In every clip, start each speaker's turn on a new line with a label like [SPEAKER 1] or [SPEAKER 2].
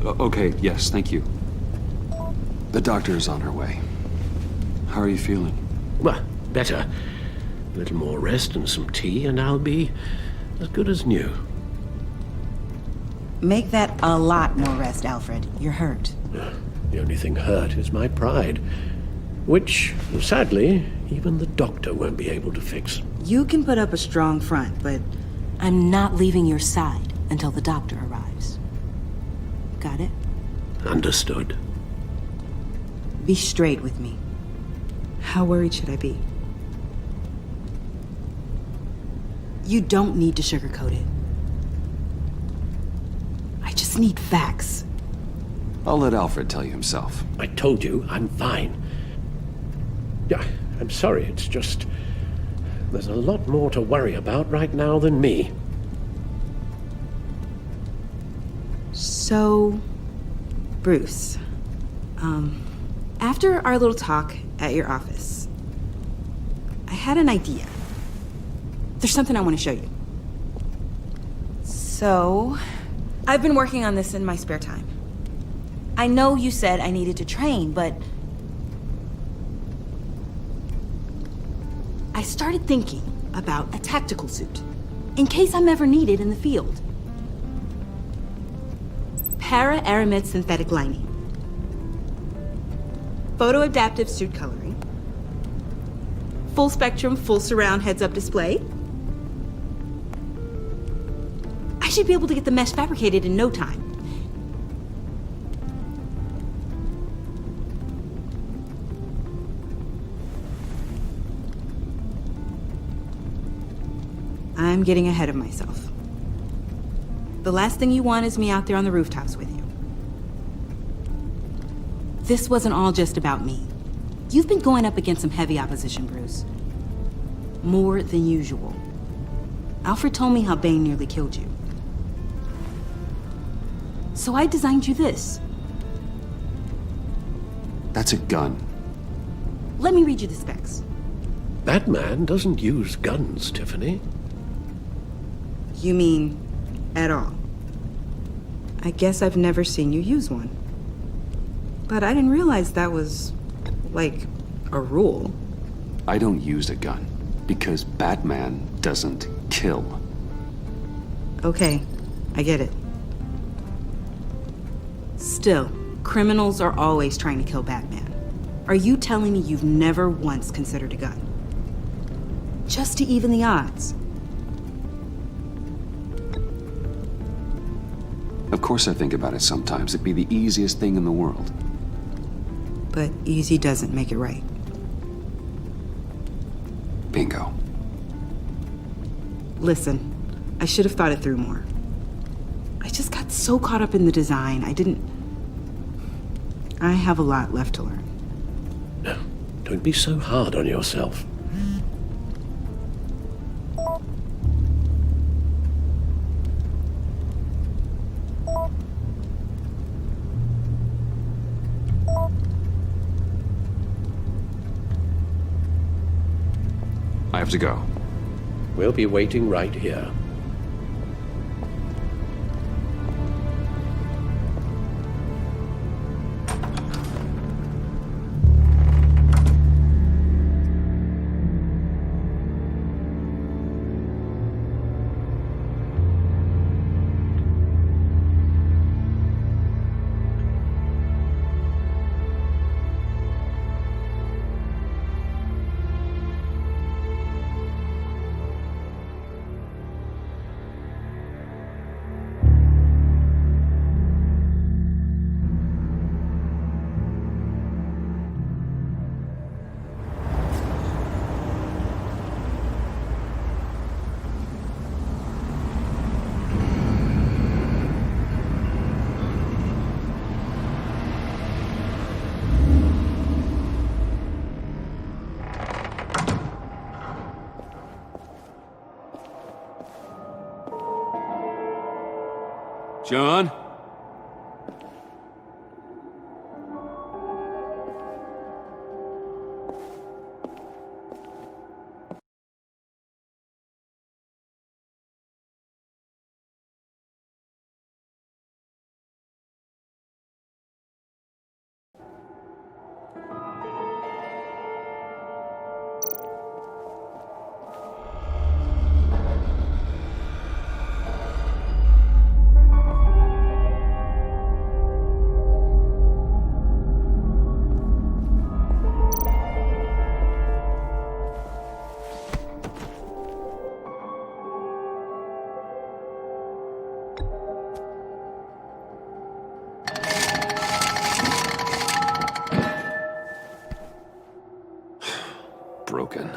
[SPEAKER 1] Okay, yes, thank you. The doctor is on her way. How are you feeling?
[SPEAKER 2] Well, better. A little more rest and some tea, and I'll be as good as new.
[SPEAKER 3] Make that a lot more rest, Alfred. You're hurt.
[SPEAKER 2] The only thing hurt is my pride, which, sadly, even the doctor won't be able to fix.
[SPEAKER 3] You can put up a strong front, but I'm not leaving your side until the doctor arrives. Got it?
[SPEAKER 2] Understood.
[SPEAKER 3] Be straight with me. How worried should I be? You don't need to sugarcoat it. I just need facts.
[SPEAKER 1] I'll let Alfred tell you himself.
[SPEAKER 2] I told you, I'm fine. Yeah, I'm sorry, it's just... there's a lot more to worry about right now than me.
[SPEAKER 3] So, Bruce, after our little talk at your office, I had an idea. There's something I want to show you. So, I've been working on this in my spare time. I know you said I needed to train, but I started thinking about a tactical suit, in case I'm ever needed in the field. Para-aramid synthetic lining. Photo-adaptive suit coloring. Full spectrum, full surround heads-up display. I should be able to get the mesh fabricated in no time. I'm getting ahead of myself. The last thing you want is me out there on the rooftops with you. This wasn't all just about me. You've been going up against some heavy opposition, Bruce. More than usual. Alfred told me how Bane nearly killed you. So I designed you this.
[SPEAKER 1] That's a gun.
[SPEAKER 3] Let me read you the specs.
[SPEAKER 2] Batman doesn't use guns, Tiffany.
[SPEAKER 3] You mean at all? I guess I've never seen you use one. But I didn't realize that was, like, a rule.
[SPEAKER 1] I don't use a gun because Batman doesn't kill.
[SPEAKER 3] Okay, I get it. Still, criminals are always trying to kill Batman. Are you telling me you've never once considered a gun? Just to even the odds?
[SPEAKER 1] Of course I think about it sometimes. It'd be the easiest thing in the world.
[SPEAKER 3] But easy doesn't make it right.
[SPEAKER 1] Bingo.
[SPEAKER 3] Listen, I should have thought it through more. I just got so caught up in the design, I have a lot left to learn.
[SPEAKER 2] No, don't be so hard on yourself.
[SPEAKER 1] I have to go.
[SPEAKER 2] We'll be waiting right here.
[SPEAKER 1] John? broken.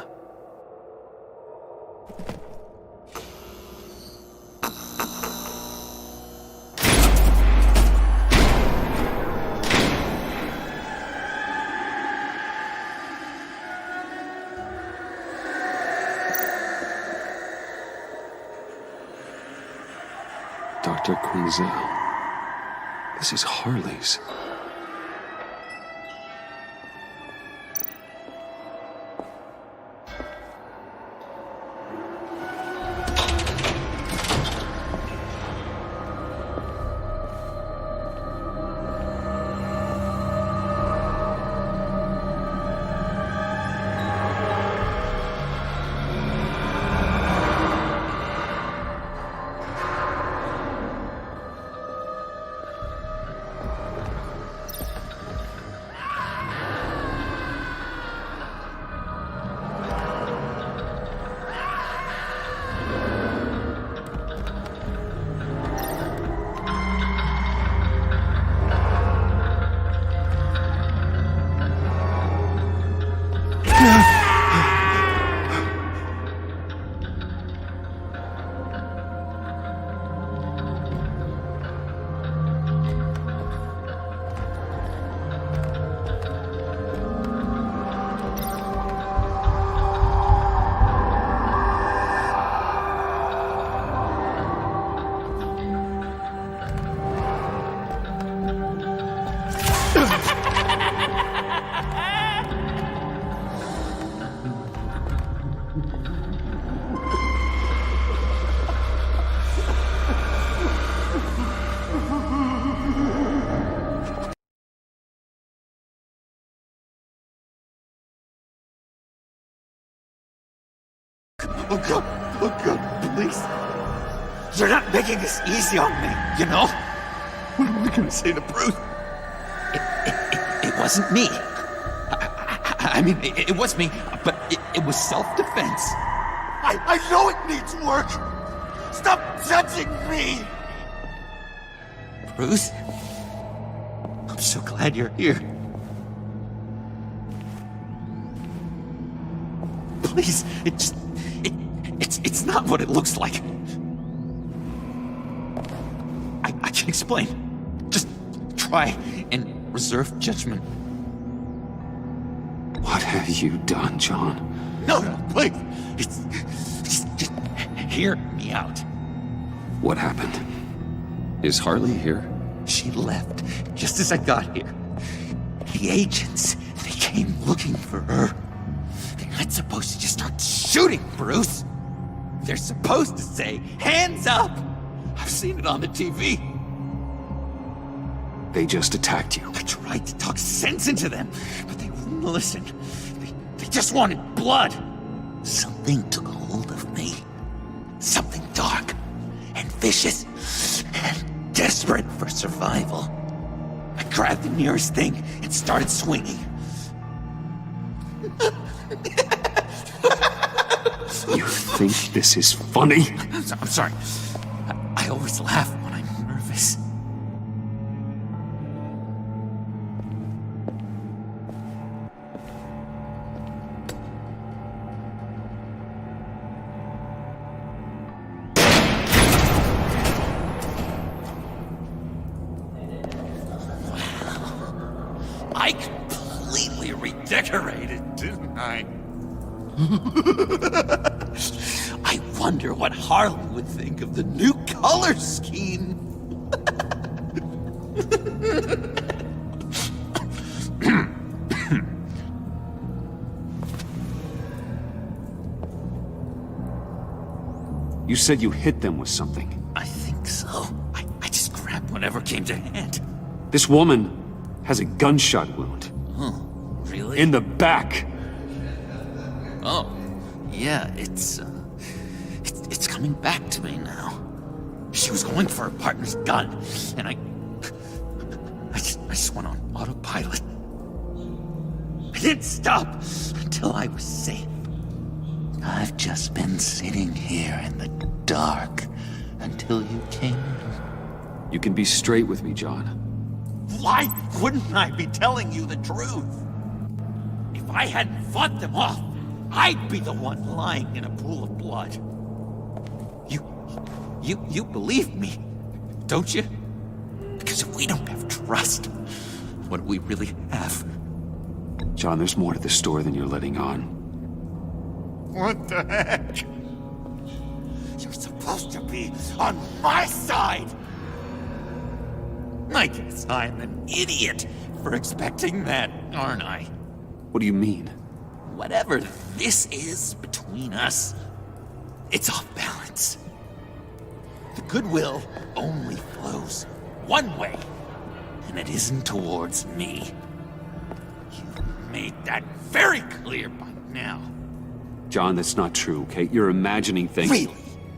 [SPEAKER 1] Dr. Quinzel. This is Harley's.
[SPEAKER 4] Look up, please. You're not making this easy on me, you know? What am I gonna say to Bruce? It wasn't me. I mean, it was me, but it was self-defense. I know it needs work. Stop judging me. Bruce, I'm so glad you're here. Please, it's not what it looks like. I can explain. Just try and reserve judgment.
[SPEAKER 1] What have you done, John?
[SPEAKER 4] No, please. Just hear me out.
[SPEAKER 1] What happened? Is Harley here?
[SPEAKER 4] She left just as I got here. The agents, they came looking for her. They're not supposed to just start shooting, Bruce. They're supposed to say, hands up! I've seen it on the TV.
[SPEAKER 1] They just attacked you.
[SPEAKER 4] I tried to talk sense into them, but they wouldn't listen. They just wanted blood. Something took a hold of me. Something dark and vicious and desperate for survival. I grabbed the nearest thing and started swinging.
[SPEAKER 1] You think this is funny?
[SPEAKER 4] I'm sorry. I always laugh when I'm nervous. I completely redecorated, didn't I? I wonder what Harley would think of the new color scheme.
[SPEAKER 1] You said you hit them with something.
[SPEAKER 4] I think so. I just grabbed whatever came to hand.
[SPEAKER 1] This woman has a gunshot wound.
[SPEAKER 4] Oh, really?
[SPEAKER 1] In the back.
[SPEAKER 4] Oh, yeah, it's coming back to me now. She was going for her partner's gun, and I just went on autopilot. I didn't stop until I was safe. I've just been sitting here in the dark until you came in.
[SPEAKER 1] You can be straight with me, John.
[SPEAKER 4] Why wouldn't I be telling you the truth? If I hadn't fought them off, I'd be the one lying in a pool of blood. You believe me, don't you? Because if we don't have trust, what do we really have?
[SPEAKER 1] John, there's more to this story than you're letting on.
[SPEAKER 4] What the heck? You're supposed to be on my side! I guess I'm an idiot for expecting that, aren't I?
[SPEAKER 1] What do you mean?
[SPEAKER 4] Whatever this is between us, it's off balance. The goodwill only flows one way, and it isn't towards me. You've made that very clear by now.
[SPEAKER 1] John, that's not true, okay? You're imagining things.
[SPEAKER 4] Really?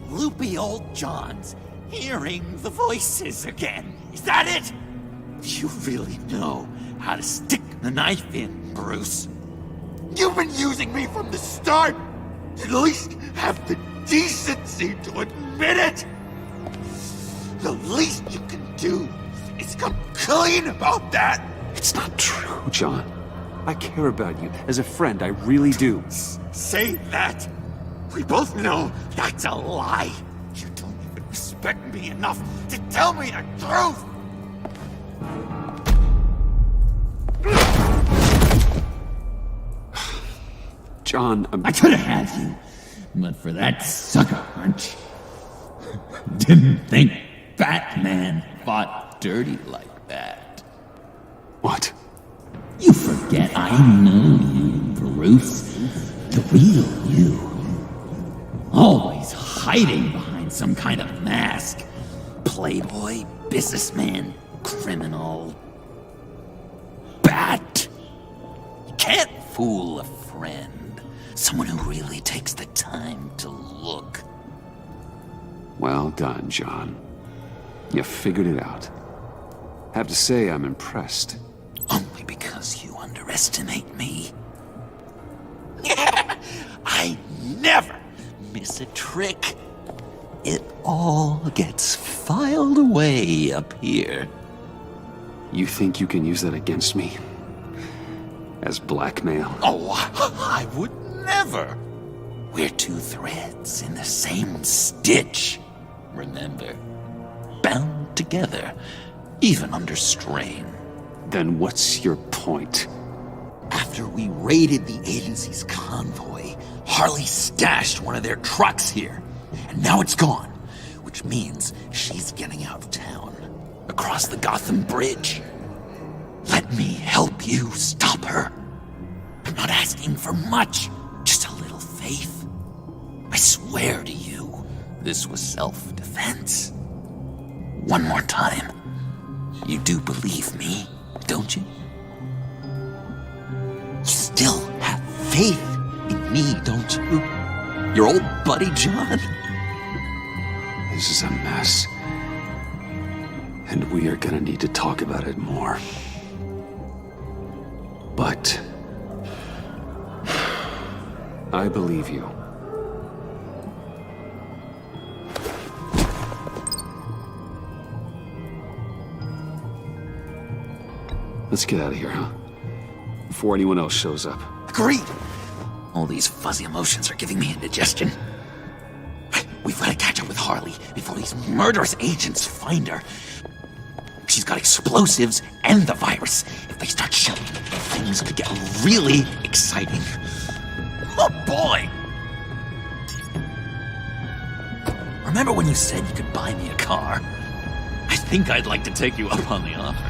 [SPEAKER 4] Loopy old John's hearing the voices again. Is that it? You really know how to stick the knife in, Bruce. You've been using me from the start. At least have the decency to admit it. The least you can do is come clean about that.
[SPEAKER 1] It's not true, John. I care about you. As a friend, I really do.
[SPEAKER 4] Say that. We both know that's a lie. You don't even respect me enough to tell me the truth.
[SPEAKER 1] John,
[SPEAKER 5] I could have had you, but for that sucker punch. Didn't think Batman fought dirty like that.
[SPEAKER 1] What?
[SPEAKER 5] You forget I know you, Bruce. The real you. Always hiding behind some kind of mask. Playboy, businessman, criminal. Bat! You can't fool a friend. Someone who really takes the time to look.
[SPEAKER 1] Well done, John. You figured it out. Have to say, I'm impressed.
[SPEAKER 5] Only because you underestimate me.
[SPEAKER 4] I never miss a trick. It all gets filed away up here.
[SPEAKER 1] You think you can use that against me? As blackmail?
[SPEAKER 4] Oh, I would never.
[SPEAKER 5] We're two threads in the same stitch. Remember? Bound together, even under strain.
[SPEAKER 1] Then what's your point?
[SPEAKER 5] After we raided the agency's convoy, Harley stashed one of their trucks here. And now it's gone, which means she's getting out of town. Across the Gotham Bridge. Let me help you stop her. I'm not asking for much, just a little faith. I swear to you, this was self-defense. One more time. You do believe me, don't you? You still have faith in me, don't you? Your old buddy, John?
[SPEAKER 1] This is a mess. And we are gonna need to talk about it more. But I believe you. Let's get out of here, huh? Before anyone else shows up.
[SPEAKER 5] Agreed. All these fuzzy emotions are giving me indigestion. We've got to catch up with Harley before these murderous agents find her. She's got explosives and the virus. If they start shelling, things could get really exciting. Oh boy! Remember when you said you could buy me a car? I think I'd like to take you up on the offer.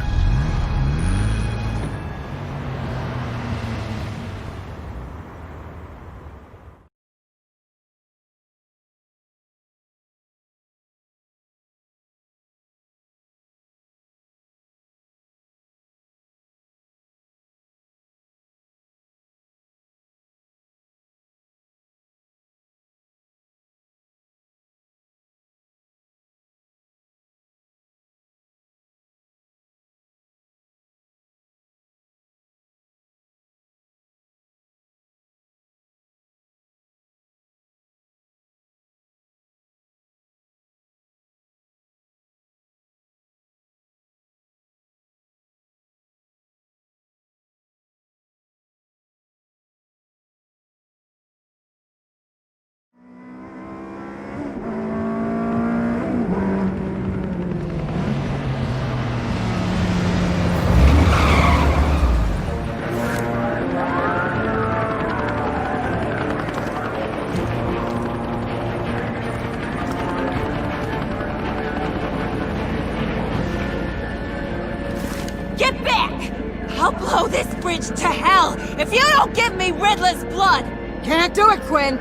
[SPEAKER 6] bridge to hell if you don't give me Riddler's blood!
[SPEAKER 7] Can't do it, Quinn.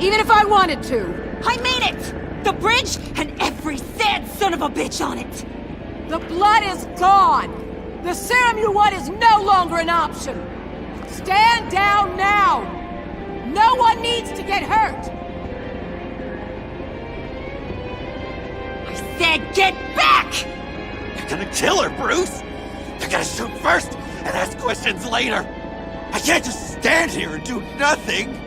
[SPEAKER 7] Even if I wanted to.
[SPEAKER 6] I mean it! The bridge and every sad son of a bitch on it!
[SPEAKER 7] The blood is gone. The serum you want is no longer an option. Stand down now. No one needs to get hurt.
[SPEAKER 6] I said get back!
[SPEAKER 4] You're gonna kill her, Bruce! You're gonna shoot first and ask questions later! I can't just stand here and do nothing!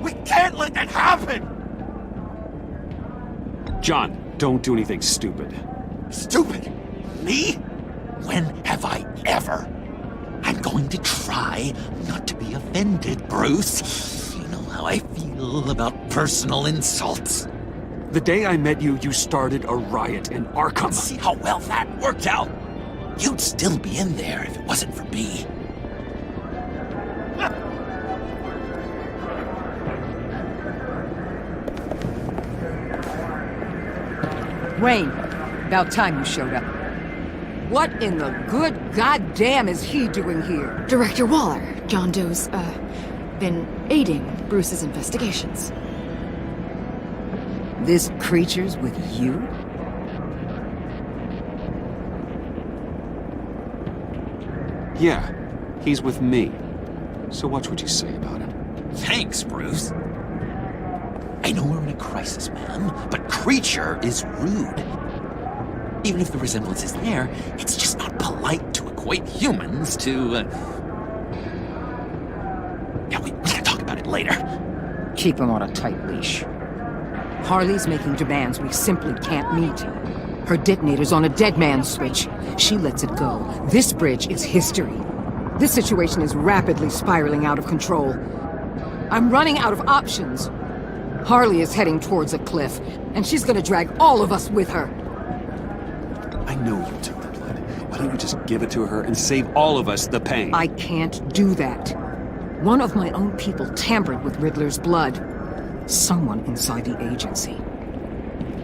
[SPEAKER 4] We can't let that happen!
[SPEAKER 1] John, don't do anything stupid.
[SPEAKER 4] Stupid! Me?
[SPEAKER 5] When have I ever? I'm going to try not to be offended, Bruce. You know how I feel about personal insults.
[SPEAKER 1] The day I met you, you started a riot in Arkham.
[SPEAKER 5] See how well that worked out? You'd still be in there if it wasn't for me.
[SPEAKER 7] Wayne, about time you showed up. What in the good goddamn is he doing here?
[SPEAKER 8] Director Waller, John Doe's, been aiding Bruce's investigations.
[SPEAKER 7] This creature's with you?
[SPEAKER 1] Yeah, he's with me. So watch what you say about it.
[SPEAKER 5] Thanks, Bruce. I know we're in a crisis, ma'am, but Creature is rude. Even if the resemblance is there, it's just not polite to equate humans to, Yeah, we can talk about it later.
[SPEAKER 7] Keep him on a tight leash. Harley's making demands we simply can't meet. Her detonator's on a dead man's switch. She lets it go. This bridge is history. This situation is rapidly spiraling out of control. I'm running out of options. Harley is heading towards a cliff, and she's gonna drag all of us with her.
[SPEAKER 1] I know you took the blood. Why don't you just give it to her and save all of us the pain?
[SPEAKER 7] I can't do that. One of my own people tampered with Riddler's blood. Someone inside the agency.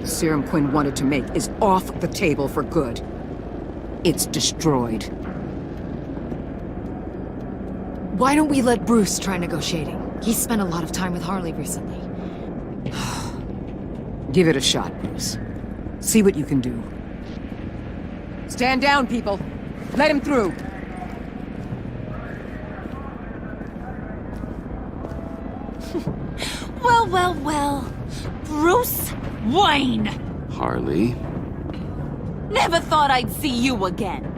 [SPEAKER 7] The serum Quinn wanted to make is off the table for good. It's destroyed.
[SPEAKER 8] Why don't we let Bruce try negotiating? He's spent a lot of time with Harley recently.
[SPEAKER 7] Give it a shot, Bruce. See what you can do. Stand down, people. Let him through.
[SPEAKER 6] Well, well, well. Bruce Wayne!
[SPEAKER 1] Harley.
[SPEAKER 6] Never thought I'd see you again.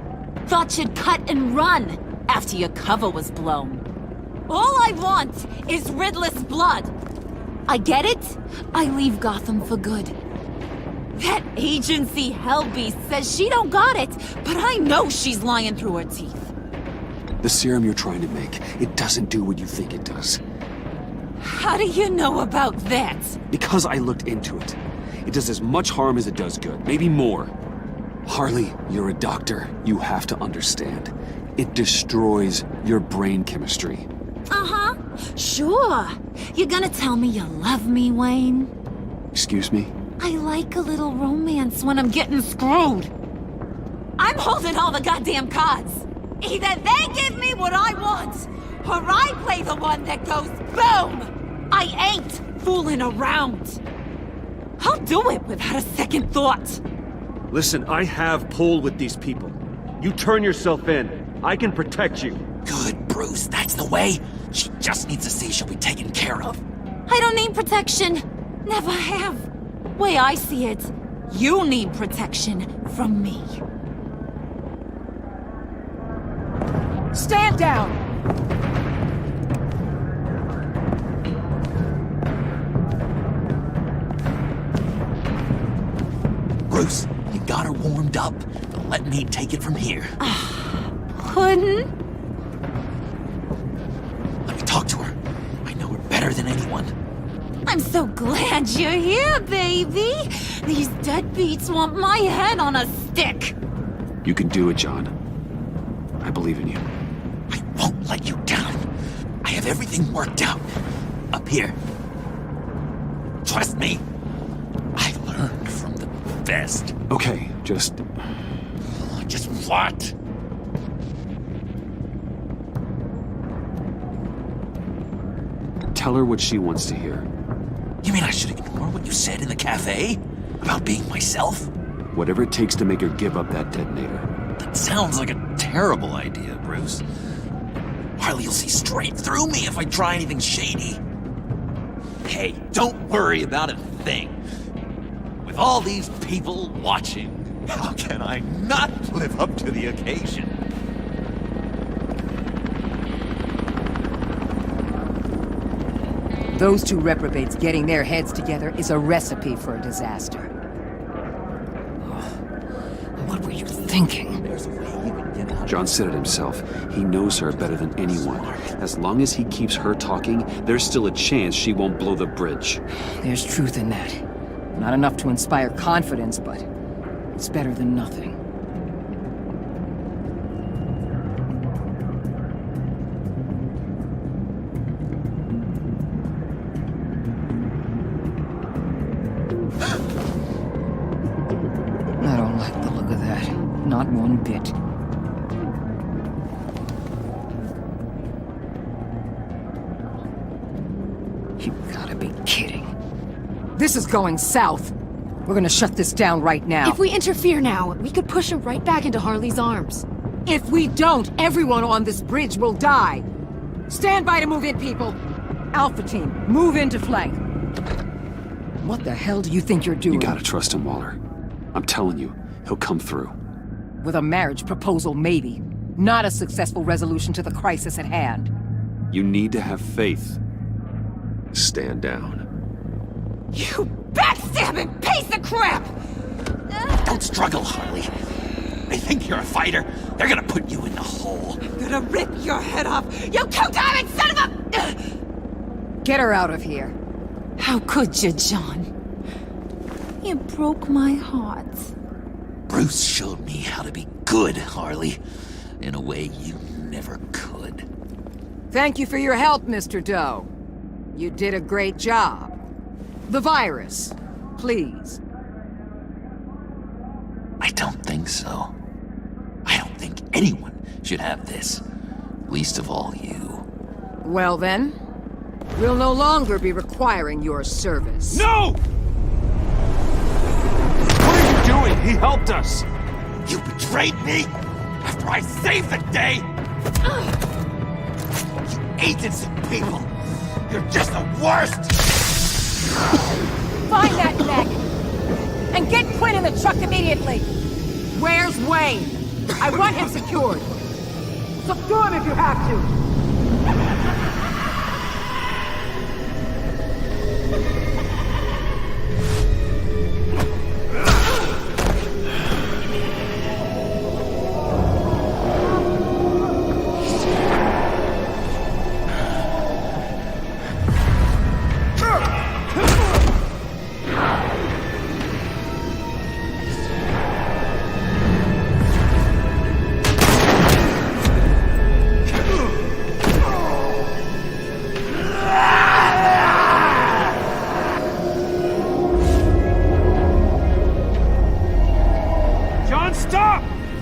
[SPEAKER 6] Thought you'd cut and run after your cover was blown. All I want is Riddler's blood. I get it. I leave Gotham for good. That agency hellbeast says she don't got it, but I know she's lying through her teeth.
[SPEAKER 1] The serum you're trying to make, it doesn't do what you think it does.
[SPEAKER 6] How do you know about that?
[SPEAKER 1] Because I looked into it. It does as much harm as it does good, maybe more. Harley, you're a doctor. You have to understand. It destroys your brain chemistry.
[SPEAKER 6] Uh-huh. Sure. You're gonna tell me you love me, Wayne?
[SPEAKER 1] Excuse me?
[SPEAKER 6] I like a little romance when I'm getting screwed. I'm holding all the goddamn cards. Either they give me what I want, or I play the one that goes boom! I ain't fooling around. I'll do it without a second thought.
[SPEAKER 9] Listen, I have pull with these people. You turn yourself in. I can protect you.
[SPEAKER 5] Good, Bruce, that's the way. She just needs to see she'll be taken care of.
[SPEAKER 6] I don't need protection. Never have. Way I see it, you need protection from me.
[SPEAKER 7] Stand down!
[SPEAKER 5] Bruce, you got her warmed up, but let me take it from here.
[SPEAKER 6] Couldn't?
[SPEAKER 5] Let me talk to her. I know her better than anyone.
[SPEAKER 6] I'm so glad you're here, baby. These deadbeats want my head on a stick.
[SPEAKER 1] You can do it, John. I believe in you.
[SPEAKER 5] I won't let you down. I have everything worked out. Up here. Trust me. I learned from the best.
[SPEAKER 1] Okay, just...
[SPEAKER 5] Just what?
[SPEAKER 1] Tell her what she wants to hear.
[SPEAKER 5] You mean I should ignore what you said in the cafe? About being myself?
[SPEAKER 1] Whatever it takes to make her give up that detonator.
[SPEAKER 5] That sounds like a terrible idea, Bruce. Harley'll see straight through me if I try anything shady. Hey, don't worry about a thing. With all these people watching, how can I not live up to the occasion?
[SPEAKER 7] Those two reprobates getting their heads together is a recipe for a disaster. What were you thinking?
[SPEAKER 5] There's a way you can get out.
[SPEAKER 1] John said it himself. He knows her better than anyone. As long as he keeps her talking, there's still a chance she won't blow the bridge.
[SPEAKER 7] There's truth in that. Not enough to inspire confidence, but it's better than nothing. I don't like the look of that. Not one bit. You gotta be kidding. This is going south. We're gonna shut this down right now.
[SPEAKER 8] If we interfere now, we could push him right back into Harley's arms.
[SPEAKER 7] If we don't, everyone on this bridge will die. Stand by to move in, people. Alpha team, move in to flank. What the hell do you think you're doing?
[SPEAKER 1] You gotta trust him, Waller. I'm telling you, he'll come through.
[SPEAKER 7] With a marriage proposal, maybe. Not a successful resolution to the crisis at hand.
[SPEAKER 1] You need to have faith. Stand down.
[SPEAKER 6] You backstabbing piece of crap!
[SPEAKER 5] Don't struggle, Harley. They think you're a fighter. They're gonna put you in the hole.
[SPEAKER 6] I'm gonna rip your head off, you two-diamond son of a...
[SPEAKER 7] Get her out of here.
[SPEAKER 6] How could you, John? You broke my heart.
[SPEAKER 5] Bruce showed me how to be good, Harley. In a way you never could.
[SPEAKER 7] Thank you for your help, Mr. Doe. You did a great job. The virus, please.
[SPEAKER 5] I don't think so. I don't think anyone should have this. Least of all you.
[SPEAKER 7] Well then, we'll no longer be requiring your service.
[SPEAKER 9] No! What are you doing? He helped us!
[SPEAKER 5] You betrayed me after I saved the day! You agents of people! You're just the worst!
[SPEAKER 7] Find that neck! And get Quinn in the truck immediately! Where's Wayne? I want him secured! Secure him if you have to!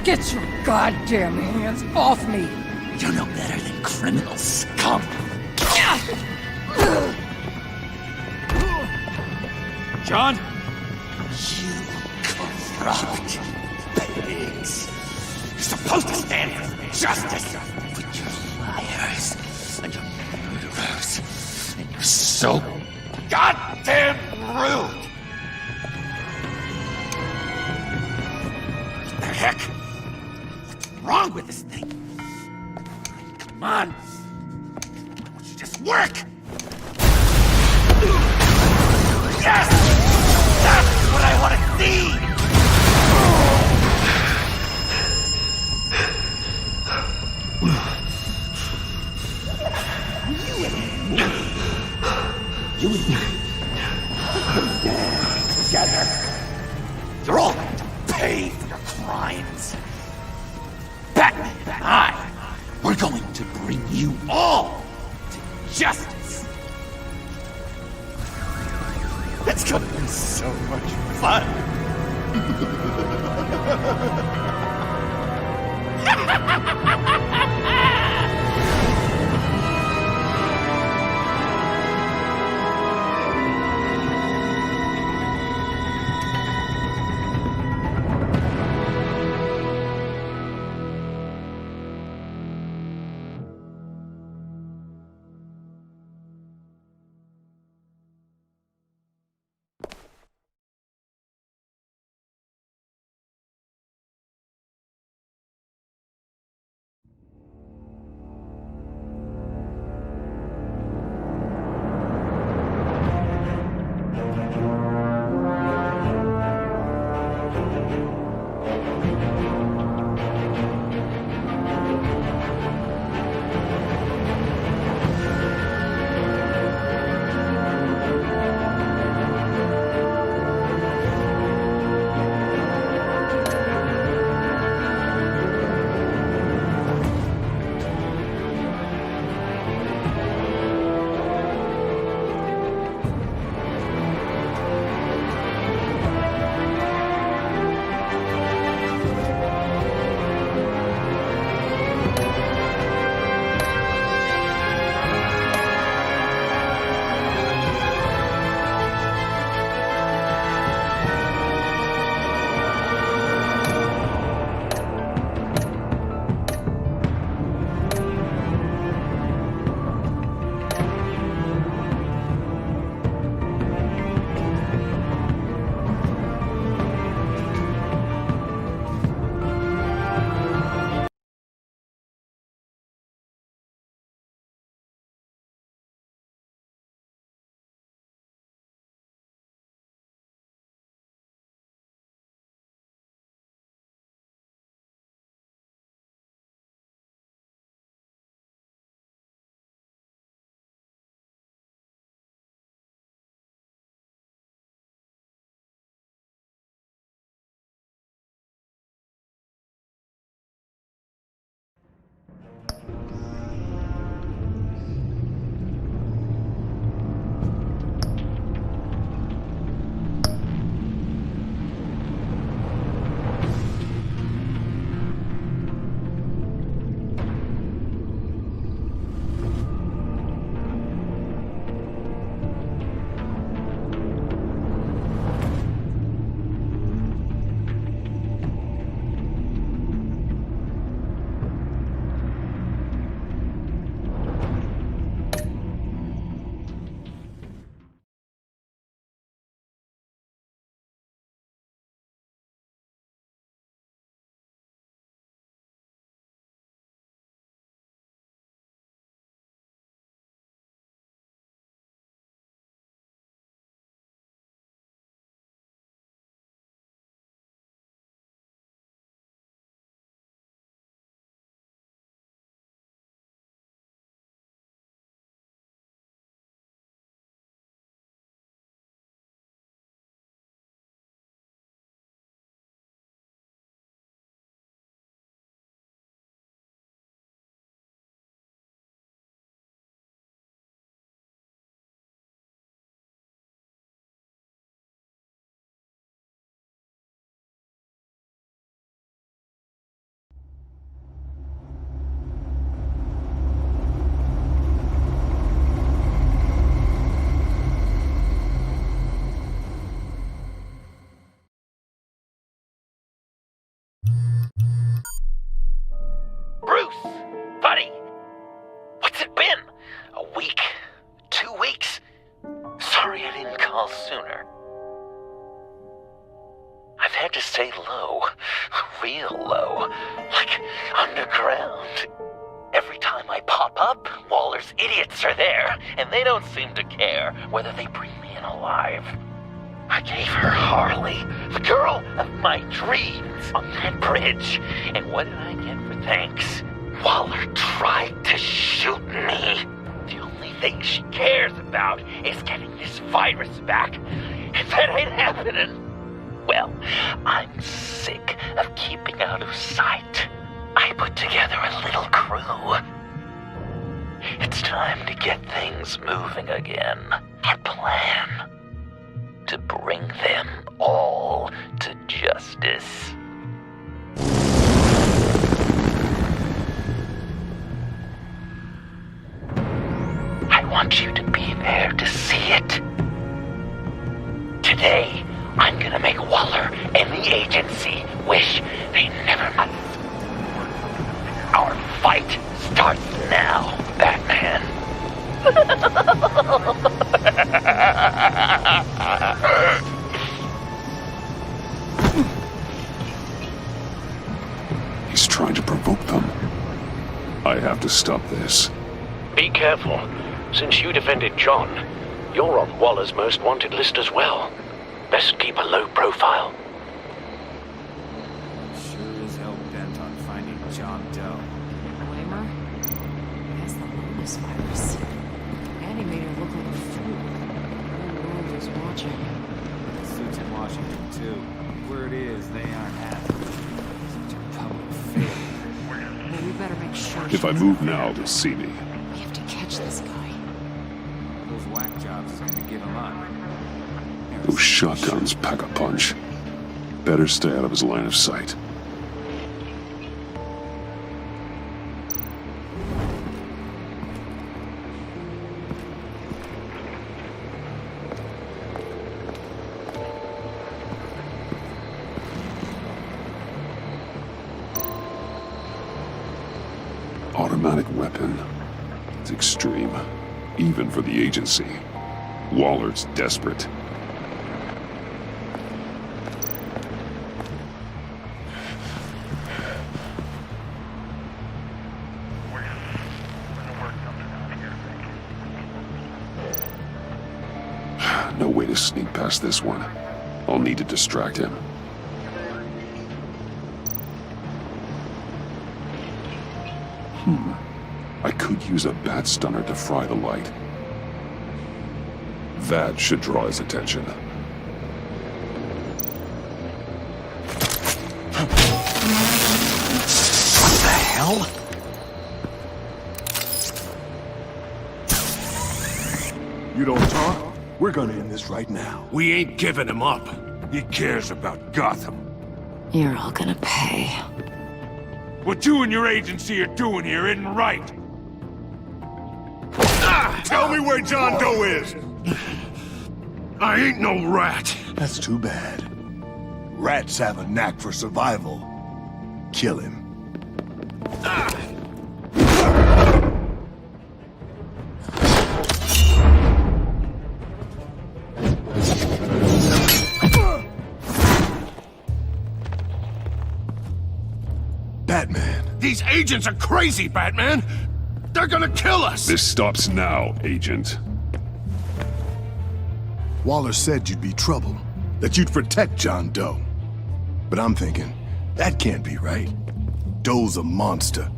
[SPEAKER 7] Get your goddamn hands off me!
[SPEAKER 5] You're no better than criminal scum!
[SPEAKER 9] John?
[SPEAKER 5] You corrupt pigs! You're supposed to stand for justice! But you're liars, and you're murderers, and you're so goddamn rude! What the heck? What's wrong with this thing? Come on! Why don't you just work? Yes! That's what I want to see! You and me. Together. You're all going to pay for your crimes. Batman and I, we're going to bring you all to justice. It's gonna be so much fun. call sooner. I've had to stay low, real low, like underground. Every time I pop up, Waller's idiots are there, and they don't seem to care whether they bring me in alive. I gave her Harley, the girl of my dreams, on that bridge, and what did I get for thanks? Waller tried to shoot me. The only thing she cares about is getting this virus back. If that ain't happening, well, I'm sick of keeping out of sight. I put together a little crew. It's time to get things moving again. A plan to bring them all to justice. I want you to be there to see it. Today, I'm gonna make Waller and the agency wish they never met. Our fight starts now, Batman.
[SPEAKER 1] He's trying to provoke them. I have to stop this.
[SPEAKER 2] Be careful. Since you defended John, you're on Waller's most wanted list as well. Best keep a low profile.
[SPEAKER 10] Sure is hell bent on finding John Doe.
[SPEAKER 8] Weimer? He has the longest virus. And he made her look like a fool. The whole world is watching.
[SPEAKER 10] The suits in Washington, too. Word is, they aren't happy. Such a public failure.
[SPEAKER 8] Well, we better make sure
[SPEAKER 1] If I move now, they'll see me.
[SPEAKER 8] we have to catch this guy.
[SPEAKER 10] Those whack jobs is gonna give him up.
[SPEAKER 1] Those shotguns pack a punch. Better stay out of his line of sight. Automatic weapon. It's extreme, even for the agency. Waller's desperate. No way to sneak past this one. I'll need to distract him. I could use a bat stunner to fry the light. That should draw his attention.
[SPEAKER 5] What the hell?
[SPEAKER 11] You don't talk? We're gonna end this right now.
[SPEAKER 9] We ain't giving him up. He cares about Gotham.
[SPEAKER 8] You're all gonna pay.
[SPEAKER 9] What you and your agency are doing here isn't right.
[SPEAKER 11] Tell me where John Doe is!
[SPEAKER 9] I ain't no rat.
[SPEAKER 11] That's too bad. Rats have a knack for survival. Kill him. Batman.
[SPEAKER 9] These agents are crazy, Batman. They're gonna kill us.
[SPEAKER 1] This stops now, Agent.
[SPEAKER 11] Waller said you'd be trouble, that you'd protect John Doe. But I'm thinking, that can't be right. Doe's a monster.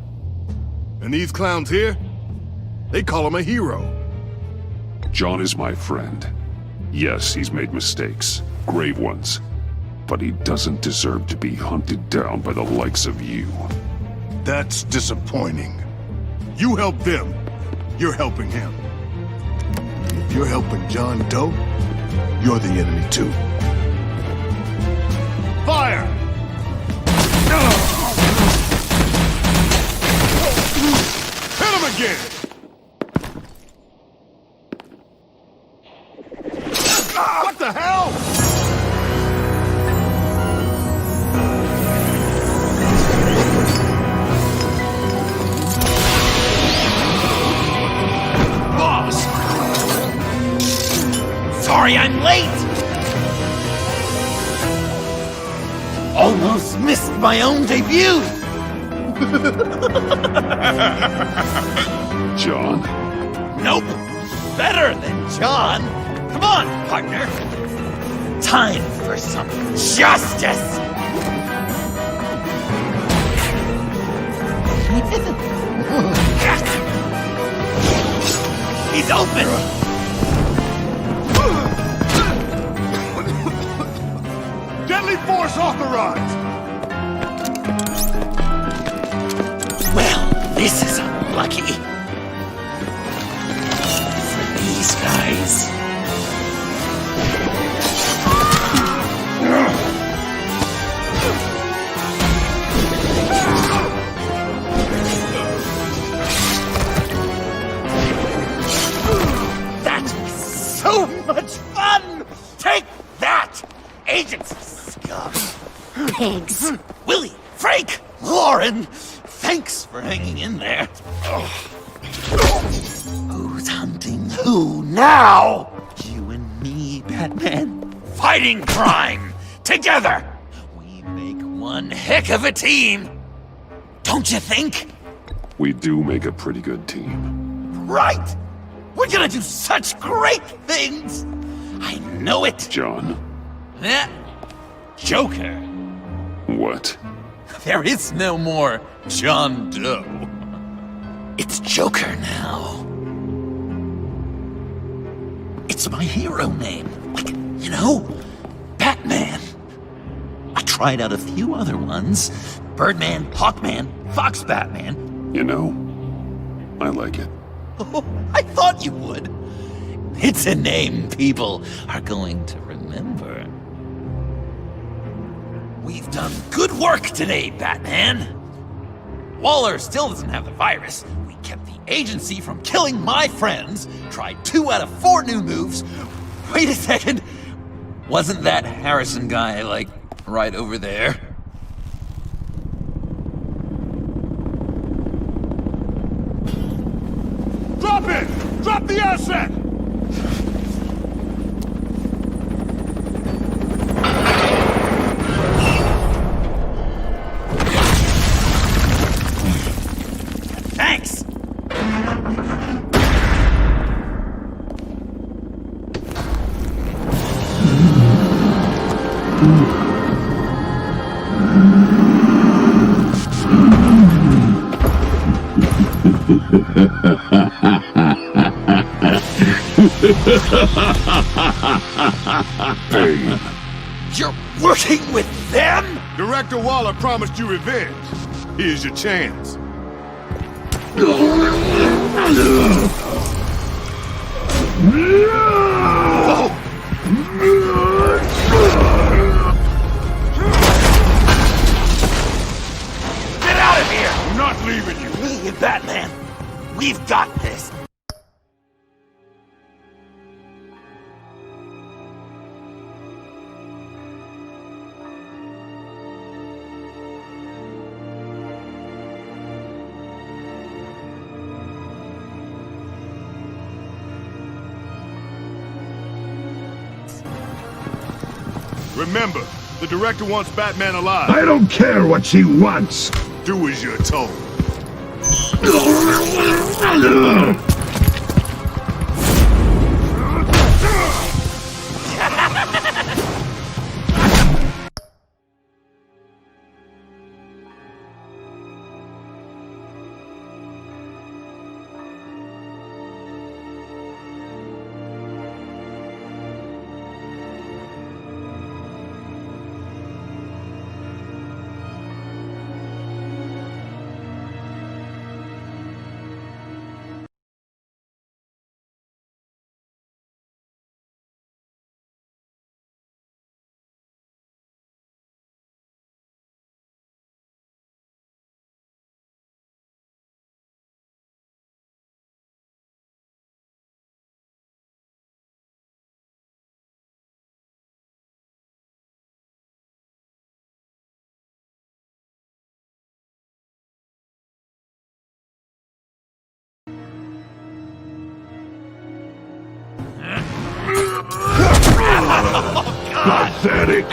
[SPEAKER 11] And these clowns here, they call him a hero.
[SPEAKER 1] John is my friend. Yes, he's made mistakes, grave ones. But he doesn't deserve to be hunted down by the likes of you.
[SPEAKER 11] That's disappointing. You help them, you're helping him. If you're helping John Doe, you're the enemy too. Fire! Hit him again! What the hell?
[SPEAKER 5] sorry I'm late! Almost missed my own debut!
[SPEAKER 11] John?
[SPEAKER 5] Nope. Better than John. Come on, partner. Time for some justice. He's open.
[SPEAKER 11] Deadly force authorized!
[SPEAKER 5] Well, this is unlucky. For these guys. That was so much fun! Take that, agents scum!
[SPEAKER 6] Pigs.
[SPEAKER 5] Willie, Frank, Lauren, thanks for hanging in there. Who's hunting who now? You and me, Batman. Fighting crime together. We make one heck of a team. Don't you think?
[SPEAKER 11] We do make a pretty good team.
[SPEAKER 5] Right. We're gonna do such great things. I know it.
[SPEAKER 11] John,
[SPEAKER 5] Eh? Joker.
[SPEAKER 11] what?
[SPEAKER 5] There is no more John Doe. It's Joker now. It's my hero name. Like, you know, Batman. I tried out a few other ones. Birdman, Hawkman, Fox Batman.
[SPEAKER 11] You know, I like it.
[SPEAKER 5] Oh, I thought you would. It's a name people are going to remember. We've done good work today, Batman. Waller still doesn't have the virus. We kept the agency from killing my friends. Tried 2 out of 4 new moves. Wait a second. Wasn't that Harrison guy, like, right over there?
[SPEAKER 11] Drop it! Drop the asset!
[SPEAKER 5] Thanks!
[SPEAKER 11] Hey,
[SPEAKER 5] You're working with them?
[SPEAKER 11] Director Waller promised you revenge. Here's your chance.
[SPEAKER 5] Get out of here!
[SPEAKER 11] I'm not leaving you.
[SPEAKER 5] Me and Batman, we've got this.
[SPEAKER 11] Remember, the director wants Batman alive.
[SPEAKER 12] I don't care what she wants.
[SPEAKER 11] Do as you're told.
[SPEAKER 12] pathetic.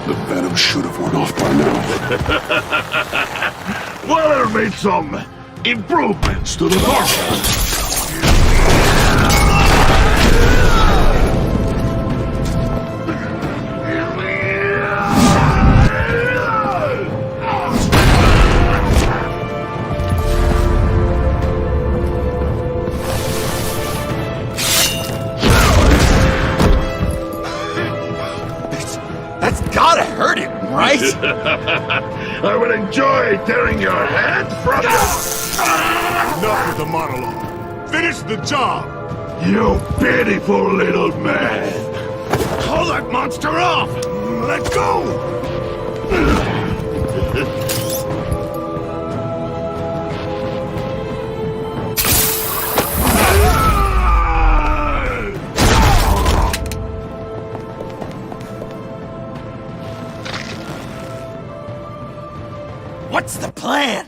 [SPEAKER 11] The venom should have worn off by now.
[SPEAKER 12] Waller made some improvements to the formula.
[SPEAKER 5] That's gotta hurt him, right?
[SPEAKER 12] I would enjoy tearing your head from you.
[SPEAKER 11] Enough with the monologue. Finish the job.
[SPEAKER 12] You pitiful little man. Call that monster off. Let go.
[SPEAKER 5] What's the plan?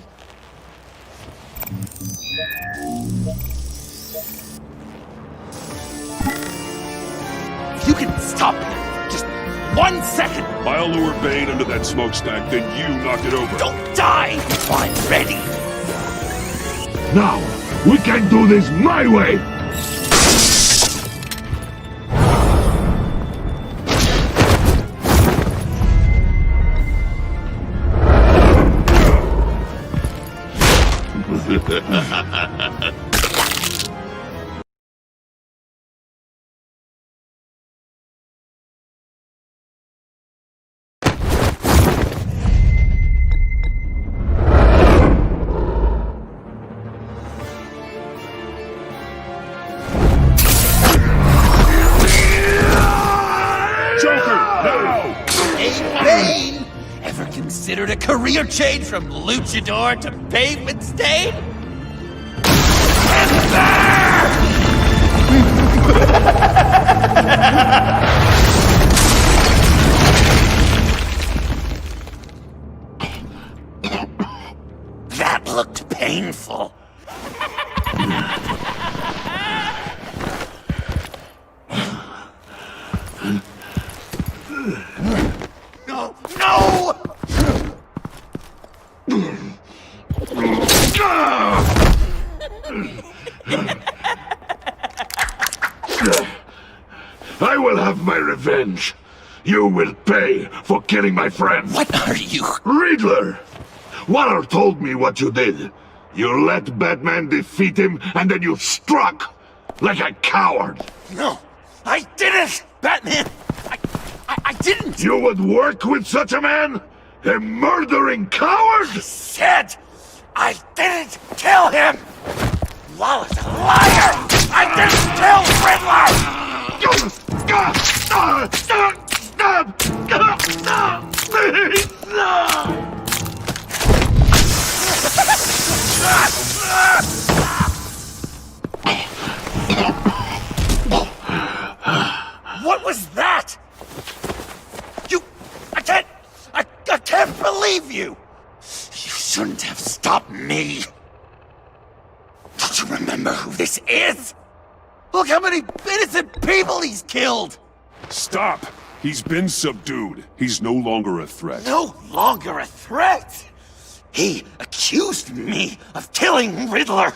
[SPEAKER 5] If you can stop him for just 1 second.
[SPEAKER 11] I'll lure Bane into that smokestack, then you knock it over.
[SPEAKER 5] Don't die if I'm ready.
[SPEAKER 12] Now, we can do this my way.
[SPEAKER 5] Bane! Ever considered a career change from luchador to pavement stain? That looked painful. No! No!
[SPEAKER 12] I will have my revenge. You will pay for killing my friend.
[SPEAKER 5] What are you?
[SPEAKER 12] Riddler! Waller told me what you did. You let Batman defeat him, and then you struck like a coward.
[SPEAKER 5] No, I didn't! Batman! I didn't!
[SPEAKER 12] You would work with such a man? A murdering coward?
[SPEAKER 5] I said I didn't kill him! Waller's a liar! I didn't kill Riddler!
[SPEAKER 12] Please, no!
[SPEAKER 5] What was that? I can't believe you! You shouldn't have stopped me! Don't you remember who this is? Look how many innocent people he's killed!
[SPEAKER 11] Stop! He's been subdued. He's no longer a threat.
[SPEAKER 5] No longer a threat! He accused me of killing Riddler!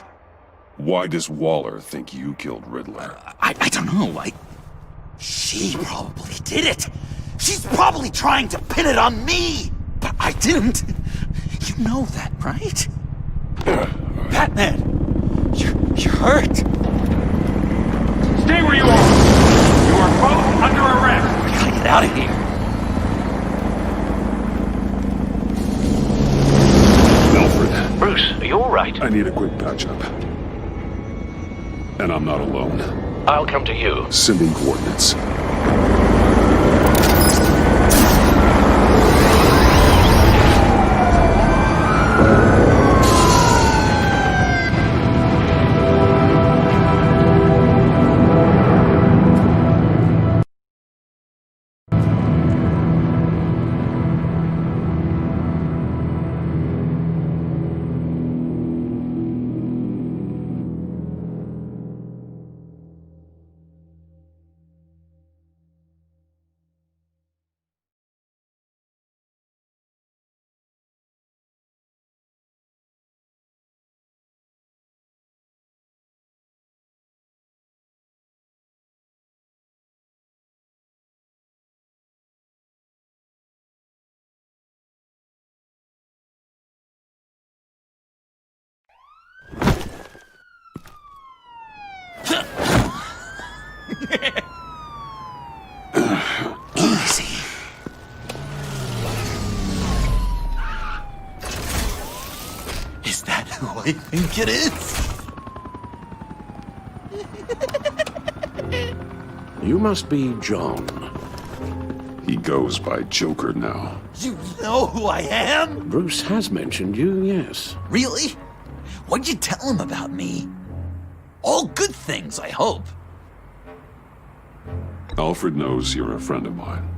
[SPEAKER 11] Why does Waller think you killed Riddler?
[SPEAKER 5] I don't know, She probably did it! She's probably trying to pin it on me, but I didn't. You know that, right? Batman, you're hurt.
[SPEAKER 9] Stay where you are! You are both under arrest!
[SPEAKER 5] We gotta get out of here.
[SPEAKER 12] Alfred,
[SPEAKER 13] Bruce, are you alright?
[SPEAKER 12] I need a quick patch-up. And I'm not alone.
[SPEAKER 13] I'll come to you.
[SPEAKER 12] Sending coordinates.
[SPEAKER 5] Easy. Is that who I think it is?
[SPEAKER 2] You must be John.
[SPEAKER 12] He goes by Joker now.
[SPEAKER 5] You know who I am?
[SPEAKER 2] Bruce has mentioned you, yes.
[SPEAKER 5] Really? What'd you tell him about me? All good things, I hope.
[SPEAKER 12] Alfred knows you're a friend of mine.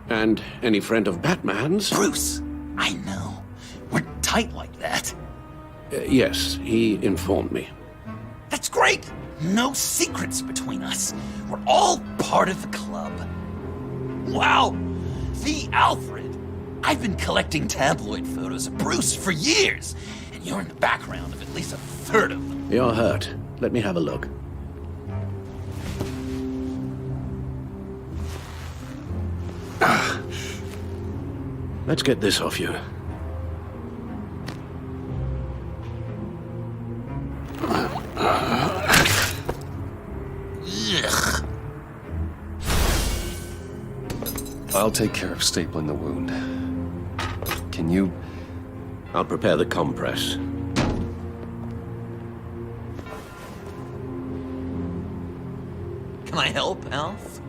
[SPEAKER 2] And any friend of Batman's?
[SPEAKER 5] Bruce, I know. We're tight like that.
[SPEAKER 2] Yes, he informed me.
[SPEAKER 5] That's great. No secrets between us. We're all part of the club. Wow, the Alfred. I've been collecting tabloid photos of Bruce for years, and you're in the background of at least a third of them.
[SPEAKER 2] You're hurt. Let me have a look. Let's get this off you.
[SPEAKER 5] Ugh.
[SPEAKER 1] I'll take care of stapling the wound. Can you...
[SPEAKER 2] I'll prepare the compress.
[SPEAKER 5] Can I help, Alf?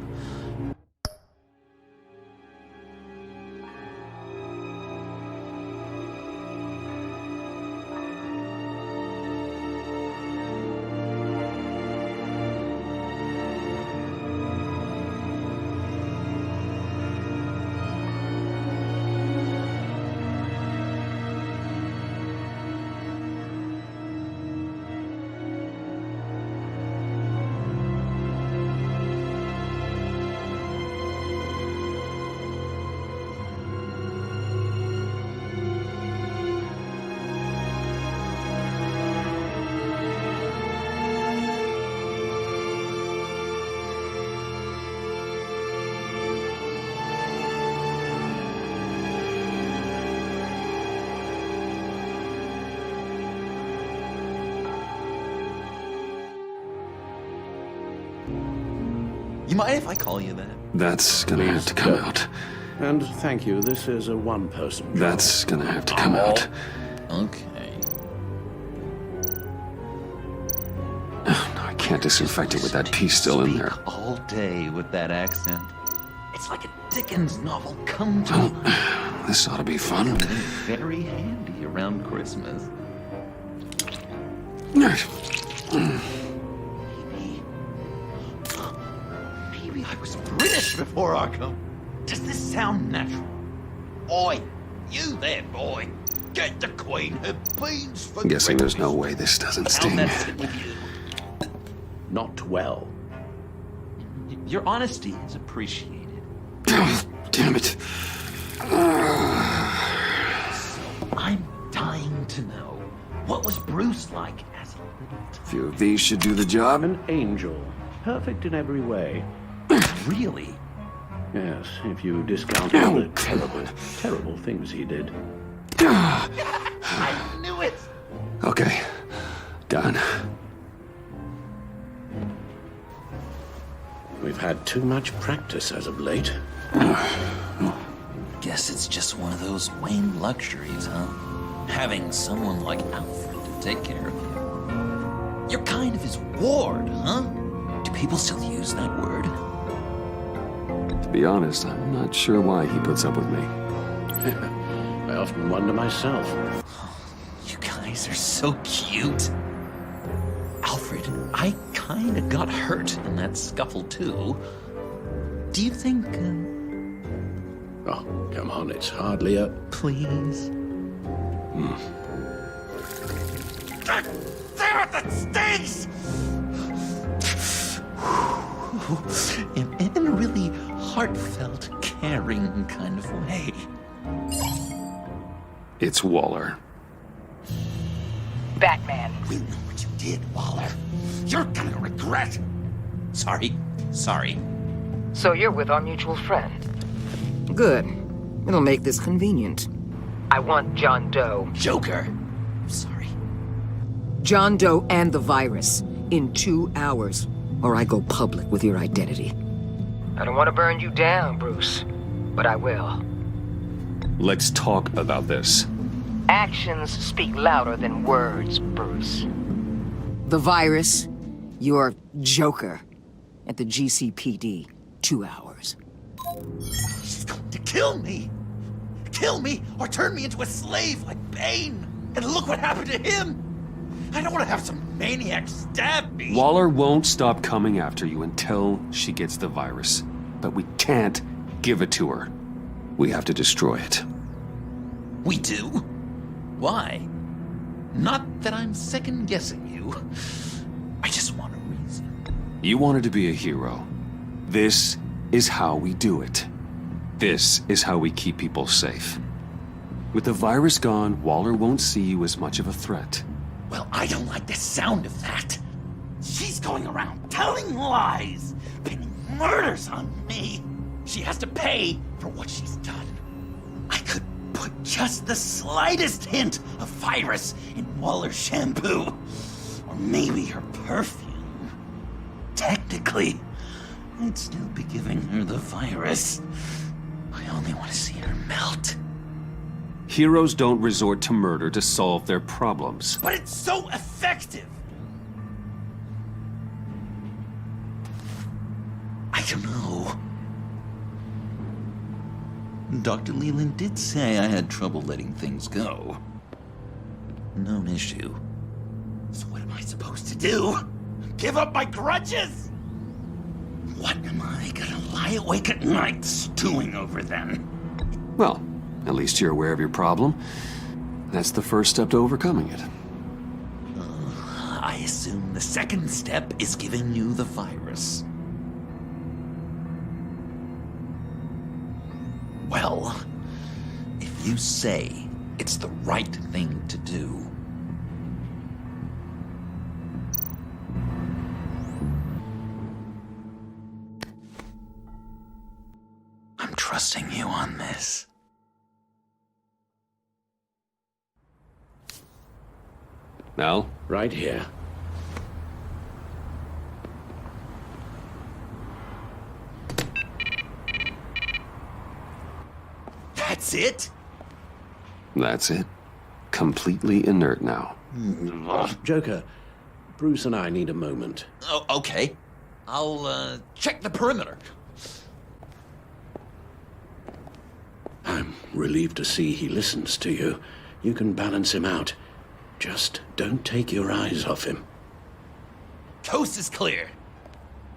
[SPEAKER 5] You mind if I call you that?
[SPEAKER 1] That's gonna have to come out.
[SPEAKER 2] And thank you, this is a one-person job.
[SPEAKER 1] That's gonna have to come out.
[SPEAKER 5] Okay.
[SPEAKER 1] Oh, no, I can't disinfect it with that piece still in there.
[SPEAKER 5] All day with that accent. It's like a Dickens novel come to
[SPEAKER 1] Well,
[SPEAKER 5] life.
[SPEAKER 1] this ought to be fun.
[SPEAKER 5] Very handy around Christmas. Maybe I was British before Arkham. Does this sound natural? Oi, you there, boy. Get the Queen her beans for
[SPEAKER 1] I'm guessing there's no
[SPEAKER 5] breakfast.
[SPEAKER 1] way this doesn't
[SPEAKER 5] How's
[SPEAKER 1] sting.
[SPEAKER 5] that sit with you?
[SPEAKER 2] Not well.
[SPEAKER 5] Your honesty is appreciated.
[SPEAKER 1] Oh, damn it.
[SPEAKER 5] I'm dying to know, what was Bruce like as a little
[SPEAKER 1] A few of these should do the job.
[SPEAKER 2] An angel. Perfect in every way.
[SPEAKER 5] Really?
[SPEAKER 2] Yes, if you discount all the terrible, terrible things he did.
[SPEAKER 5] I knew it!
[SPEAKER 1] Okay, done.
[SPEAKER 2] We've had too much practice as of late.
[SPEAKER 5] Guess it's just one of those Wayne luxuries, huh? Having someone like Alfred to take care of you. You're kind of his ward, huh? Do people still use that word?
[SPEAKER 1] To be honest, I'm not sure why he puts up with me.
[SPEAKER 2] I often wonder myself.
[SPEAKER 5] You guys are so cute. Alfred, I kinda got hurt in that scuffle too. Do you think,
[SPEAKER 2] Oh, come on, it's hardly a...
[SPEAKER 5] please? There it, that stings! In a really heartfelt, caring kind of way.
[SPEAKER 1] It's Waller.
[SPEAKER 7] Batman.
[SPEAKER 5] We know what you did, Waller. You're gonna regret. Sorry.
[SPEAKER 7] So you're with our mutual friend. Good. It'll make this convenient. I want John Doe.
[SPEAKER 5] Joker. I'm sorry.
[SPEAKER 7] John Doe and the virus in 2 hours, or I go public with your identity. I don't want to burn you down, Bruce, but I will.
[SPEAKER 1] Let's talk about this.
[SPEAKER 7] Actions speak louder than words, Bruce. The virus, your Joker, at the GCPD, 2 hours.
[SPEAKER 5] She's going to kill me! Kill me or turn me into a slave like Bane! And look what happened to him! I don't want to have some maniac stab me!
[SPEAKER 1] Waller won't stop coming after you until she gets the virus. But we can't give it to her. We have to destroy it.
[SPEAKER 5] We do? Why? Not that I'm second-guessing you. I just want a reason.
[SPEAKER 1] You wanted to be a hero. This is how we do it. This is how we keep people safe. With the virus gone, Waller won't see you as much of a threat.
[SPEAKER 5] Well, I don't like the sound of that. She's going around telling lies, pinning murders on me. She has to pay for what she's done. I could put just the slightest hint of virus in Waller's shampoo. Or maybe her perfume. Technically, I'd still be giving her the virus. I only want to see her melt.
[SPEAKER 1] Heroes don't resort to murder to solve their problems.
[SPEAKER 5] But it's so effective! I don't know. Dr. Leland did say I had trouble letting things go. Known issue. So what am I supposed to do? Give up my grudges? What am I gonna lie awake at night stewing over then?
[SPEAKER 1] Well, at least you're aware of your problem. That's the first step to overcoming it.
[SPEAKER 5] I assume the second step is giving you the virus. Well, if you say it's the right thing to do, I'm trusting you on this.
[SPEAKER 1] Now?
[SPEAKER 2] Right here.
[SPEAKER 5] That's it?
[SPEAKER 1] That's it. Completely inert now.
[SPEAKER 2] Joker, Bruce and I need a moment.
[SPEAKER 5] Oh, okay. I'll, check the perimeter.
[SPEAKER 2] I'm relieved to see he listens to you. You can balance him out. Just don't take your eyes off him.
[SPEAKER 5] Coast is clear.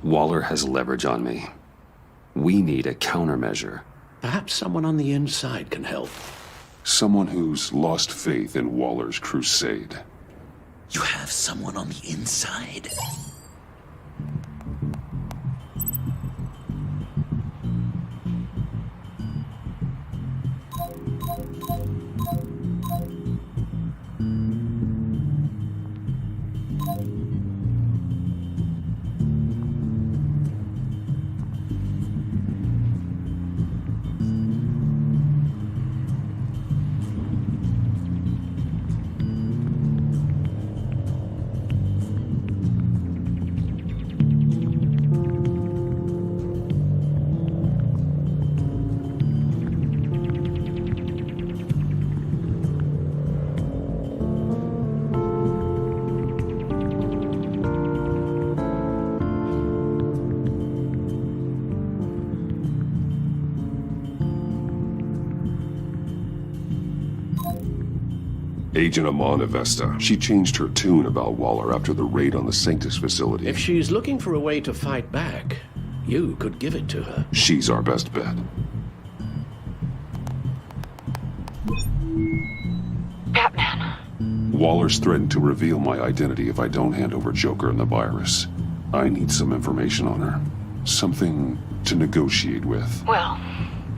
[SPEAKER 1] Waller has leverage on me. We need a countermeasure.
[SPEAKER 2] Perhaps someone on the inside can help.
[SPEAKER 11] Someone who's lost faith in Waller's crusade.
[SPEAKER 5] You have someone on the inside?
[SPEAKER 14] Agent Amanda Vesta. She changed her tune about Waller after the raid on the Sanctus facility.
[SPEAKER 2] If she's looking for a way to fight back, you could give it to her.
[SPEAKER 14] She's our best bet.
[SPEAKER 7] Batman.
[SPEAKER 14] Waller's threatened to reveal my identity if I don't hand over Joker and the virus. I need some information on her. Something to negotiate with.
[SPEAKER 7] Well,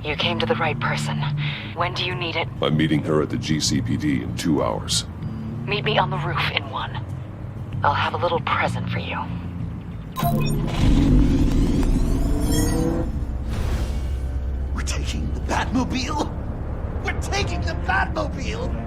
[SPEAKER 7] you came to the right person. When do you need it?
[SPEAKER 14] I'm meeting her at the GCPD in 2 hours.
[SPEAKER 7] Meet me on the roof in 1. I'll have a little present for you.
[SPEAKER 5] We're taking the Batmobile? We're taking the Batmobile!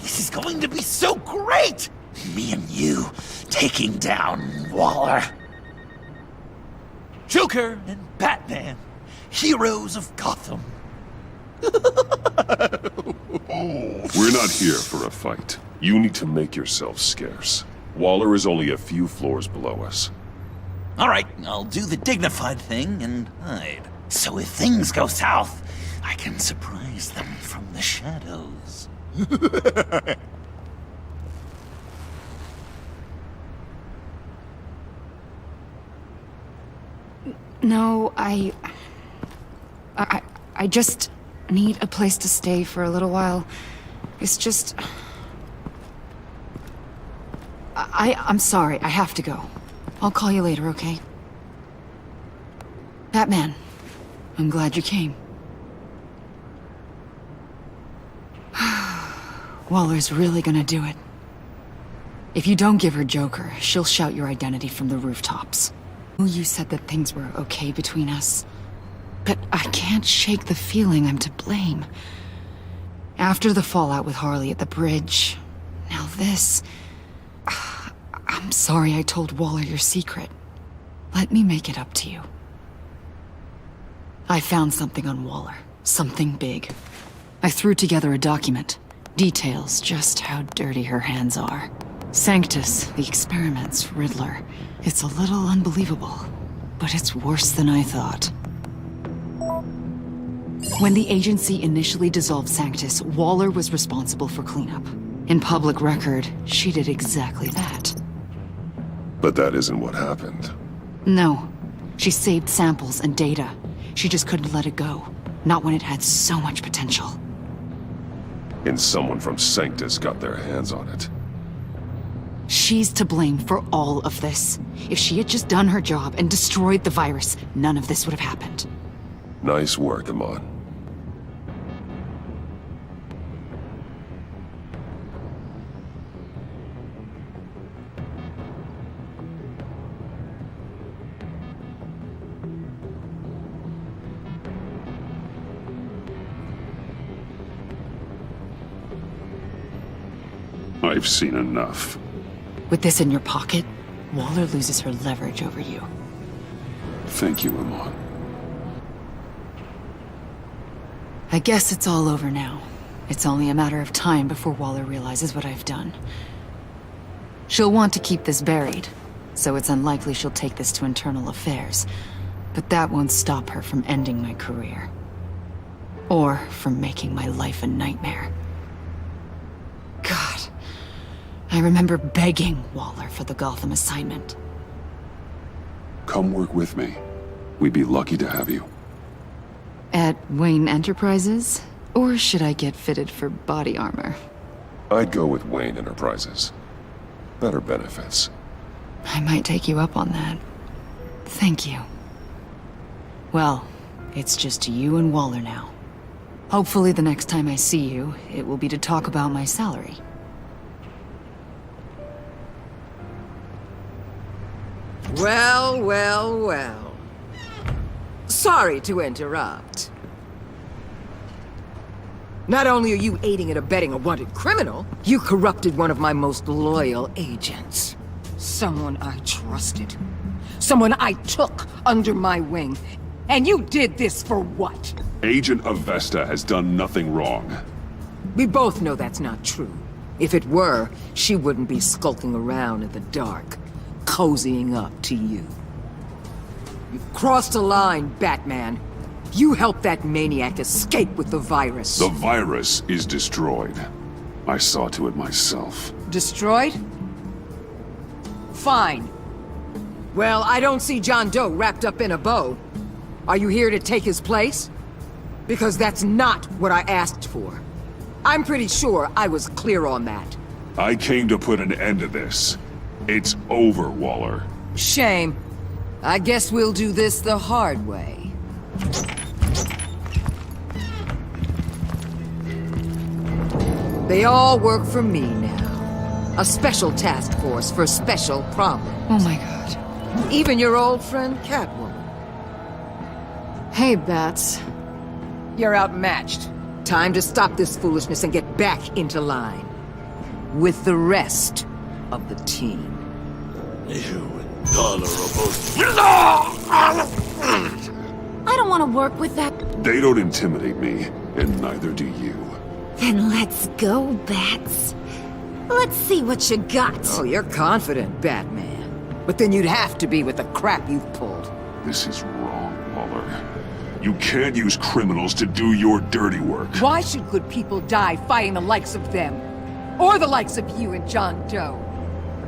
[SPEAKER 5] This is going to be so great! Me and you taking down Waller. Joker and Batman, heroes of Gotham.
[SPEAKER 14] We're not here for a fight. You need to make yourself scarce. Waller is only a few floors below us.
[SPEAKER 5] All right, I'll do the dignified thing and hide. So if things go south, I can surprise them from the shadows.
[SPEAKER 8] No, I just need a place to stay for a little while. It's just... I'm sorry, I have to go. I'll call you later, okay? Batman, I'm glad you came. Waller's really gonna do it. If you don't give her Joker, she'll shout your identity from the rooftops. You said that things were okay between us, but I can't shake the feeling I'm to blame. After the fallout with Harley at the bridge, now this... I'm sorry I told Waller your secret. Let me make it up to you. I found something on Waller. Something big. I threw together a document. Details just how dirty her hands are. Sanctus, the experiments, Riddler. It's a little unbelievable, but it's worse than I thought. When the agency initially dissolved Sanctus, Waller was responsible for cleanup. In public record, she did exactly that.
[SPEAKER 14] But that isn't what happened.
[SPEAKER 8] No. She saved samples and data. She just couldn't let it go. Not when it had so much potential.
[SPEAKER 14] And someone from Sanctus got their hands on it.
[SPEAKER 8] She's to blame for all of this. If she had just done her job and destroyed the virus, none of this would have happened.
[SPEAKER 14] Nice work, Amon. I've seen enough.
[SPEAKER 8] With this in your pocket, Waller loses her leverage over you.
[SPEAKER 14] Thank you, Amon.
[SPEAKER 8] I guess it's all over now. It's only a matter of time before Waller realizes what I've done. She'll want to keep this buried, so it's unlikely she'll take this to internal affairs. But that won't stop her from ending my career. Or from making my life a nightmare. God. I remember begging Waller for the Gotham assignment.
[SPEAKER 14] Come work with me. We'd be lucky to have you.
[SPEAKER 8] At Wayne Enterprises? Or should I get fitted for body armor?
[SPEAKER 14] I'd go with Wayne Enterprises. Better benefits.
[SPEAKER 8] I might take you up on that. Thank you. Well, it's just you and Waller now. Hopefully the next time I see you, it will be to talk about my salary.
[SPEAKER 7] Well, well, well. Sorry to interrupt. Not only are you aiding and abetting a wanted criminal, you corrupted one of my most loyal agents. Someone I trusted. Someone I took under my wing. And you did this for what?
[SPEAKER 14] Agent Avesta has done nothing wrong.
[SPEAKER 7] We both know that's not true. If it were, she wouldn't be skulking around in the dark, cozying up to you. You've crossed a line, Batman. You helped that maniac escape with the virus.
[SPEAKER 14] The virus is destroyed. I saw to it myself.
[SPEAKER 7] Destroyed? Fine. Well, I don't see John Doe wrapped up in a bow. Are you here to take his place? Because that's not what I asked for. I'm pretty sure I was clear on that.
[SPEAKER 14] I came to put an end to this. It's over, Waller.
[SPEAKER 7] Shame. I guess we'll do this the hard way. They all work for me now. A special task force for special problems.
[SPEAKER 8] Oh my god.
[SPEAKER 7] Even your old friend Catwoman.
[SPEAKER 8] Hey, Bats.
[SPEAKER 7] You're outmatched. Time to stop this foolishness and get back into line. With the rest of the team.
[SPEAKER 12] You intolerable...
[SPEAKER 6] I don't want to work with that.
[SPEAKER 14] They don't intimidate me, and neither do you.
[SPEAKER 6] Then let's go, Bats. Let's see what you got.
[SPEAKER 7] Oh, you're confident, Batman. But then you'd have to be with the crap you've pulled.
[SPEAKER 14] This is wrong, Waller. You can't use criminals to do your dirty work.
[SPEAKER 7] Why should good people die fighting the likes of them? Or the likes of you and John Doe?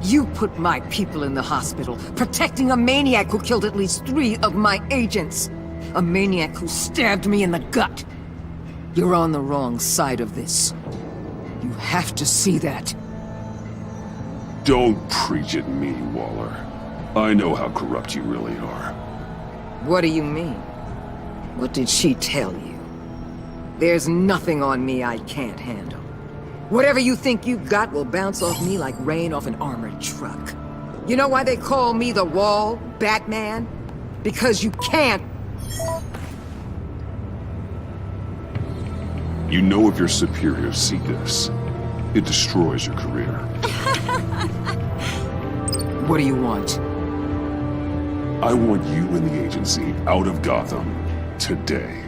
[SPEAKER 7] You put my people in the hospital, protecting a maniac who killed at least 3 of my agents. A maniac who stabbed me in the gut. You're on the wrong side of this. You have to see that.
[SPEAKER 14] Don't preach at me, Waller. I know how corrupt you really are.
[SPEAKER 7] What do you mean? What did she tell you? There's nothing on me I can't handle. Whatever you think you got will bounce off me like rain off an armored truck. You know why they call me the Wall, Batman? Because you can't.
[SPEAKER 14] You know if your superiors see this, it destroys your career.
[SPEAKER 7] What do you want?
[SPEAKER 14] I want you and the agency out of Gotham today.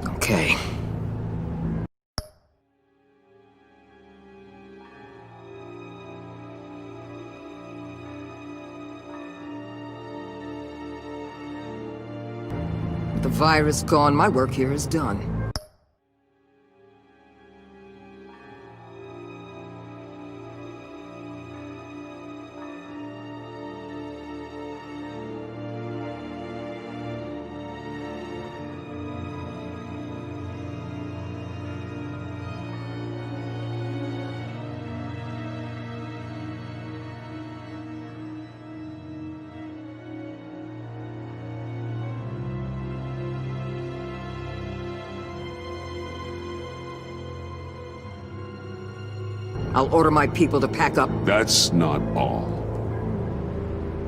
[SPEAKER 7] Okay. With the virus gone, my work here is done. I'll order my people to pack up.
[SPEAKER 14] That's not all.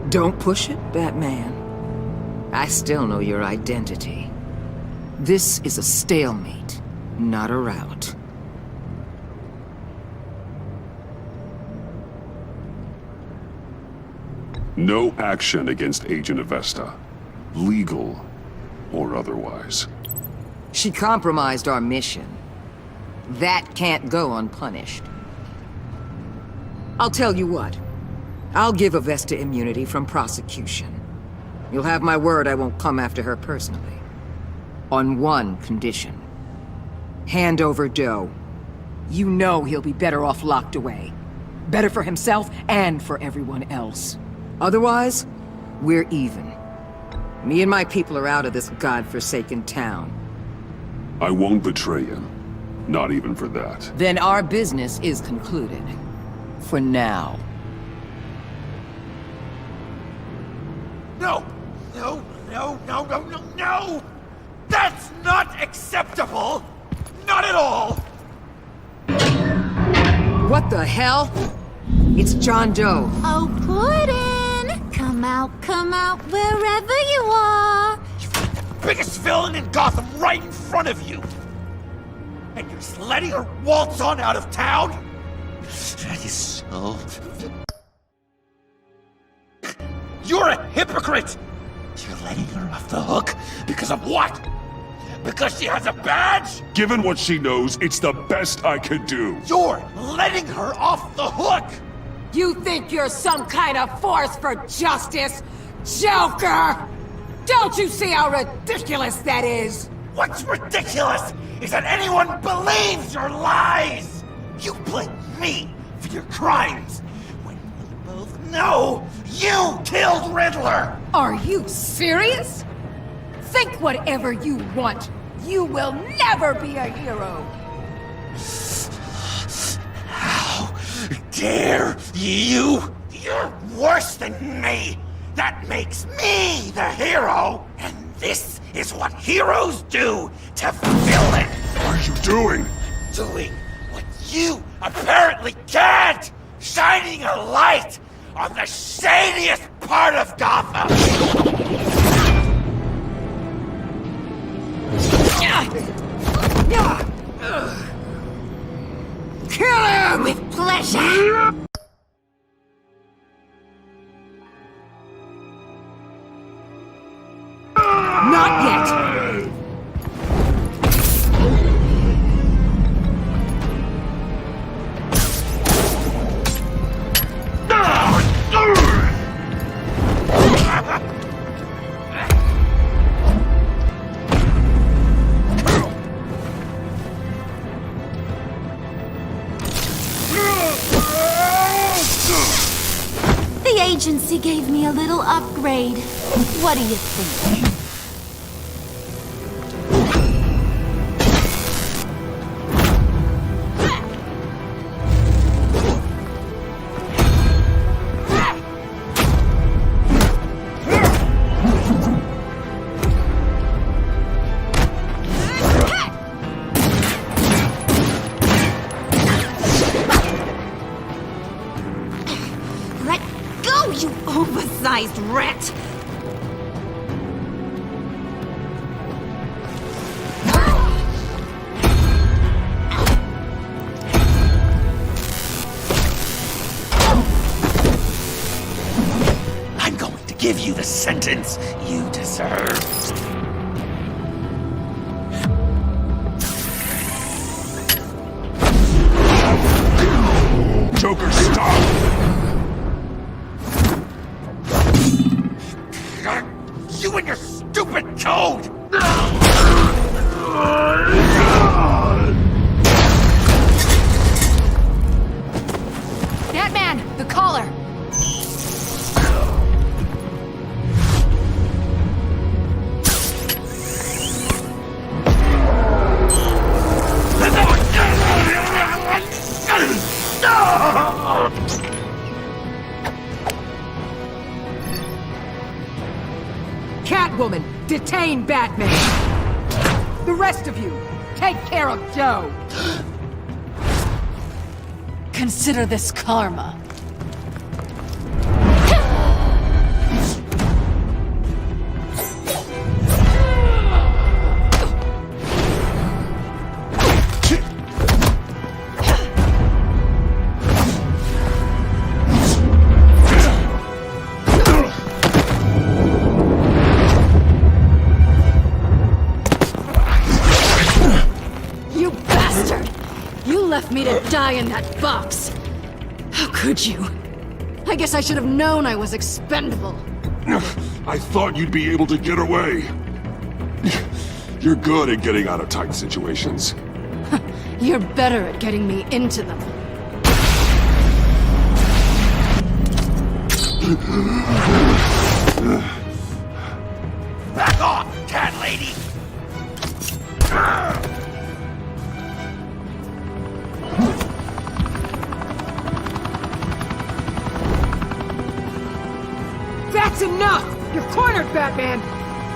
[SPEAKER 7] Don't push it, Batman. I still know your identity. This is a stalemate, not a rout.
[SPEAKER 14] No action against Agent Avesta. Legal or otherwise.
[SPEAKER 7] She compromised our mission. That can't go unpunished. I'll tell you what. I'll give Avesta immunity from prosecution. You'll have my word I won't come after her personally. On one condition. Hand over Doe. You know he'll be better off locked away. Better for himself and for everyone else. Otherwise, we're even. Me and my people are out of this godforsaken town.
[SPEAKER 14] I won't betray him. Not even for that.
[SPEAKER 7] Then our business is concluded. For now.
[SPEAKER 5] No! No, no, no, no, no, no! That's not acceptable! Not at all!
[SPEAKER 7] What the hell? It's John Doe.
[SPEAKER 6] Oh, Puddin'! Come out, wherever you are!
[SPEAKER 5] Biggest villain in Gotham right in front of you! And you're just letting her waltz on out of town? That is so... You're a hypocrite! You're letting her off the hook because of what? Because she has a badge?
[SPEAKER 14] Given what she knows, it's the best I could do.
[SPEAKER 5] You're letting her off the hook!
[SPEAKER 7] You think you're some kind of force for justice, Joker? Don't you see how ridiculous that is?
[SPEAKER 5] What's ridiculous is that anyone believes your lies! You blame me for your crimes, when we both know you killed Riddler!
[SPEAKER 7] Are you serious? Think whatever you want. You will never be a hero.
[SPEAKER 5] How dare you? You're worse than me! That makes me the hero! And this is what heroes do to villains!
[SPEAKER 14] What are you doing?
[SPEAKER 5] Doing what you apparently can't! Shining a light on the shadiest part of Gotham!
[SPEAKER 7] Kill him!
[SPEAKER 6] With pleasure!
[SPEAKER 7] Not yet!
[SPEAKER 6] The agency gave me a little upgrade. What do you think? Let go, you oversized rat!
[SPEAKER 5] I'm going to give you the sentence you deserve.
[SPEAKER 14] Joker, stop!
[SPEAKER 5] You and your stupid code!
[SPEAKER 8] Batman, the collar!
[SPEAKER 7] Catwoman, detain Batman! The rest of you, take care of Joe!
[SPEAKER 8] Consider this karma.
[SPEAKER 6] You bastard! You left me to die in that box! How could you? I guess I should have known I was expendable.
[SPEAKER 14] I thought you'd be able to get away. You're good at getting out of tight situations.
[SPEAKER 6] You're better at getting me into them.
[SPEAKER 5] Back off, cat lady!
[SPEAKER 7] Batman!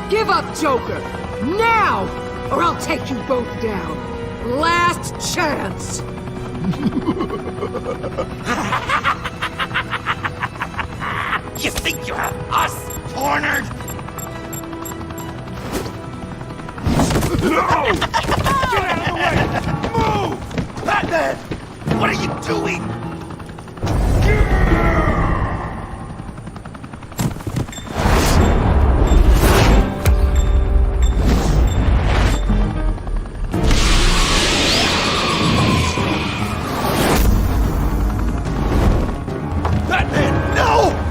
[SPEAKER 7] Give up Joker! Now! Or I'll take you both down! Last chance!
[SPEAKER 5] You think you have us cornered?
[SPEAKER 12] No!
[SPEAKER 5] Get out of the way! Move! Batman! What are you doing? Batman, no!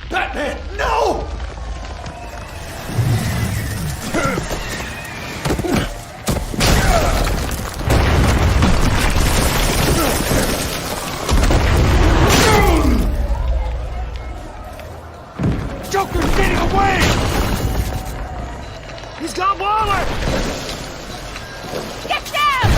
[SPEAKER 5] Batman, no!
[SPEAKER 9] Joker's getting away! He's got Waller!
[SPEAKER 6] Get down!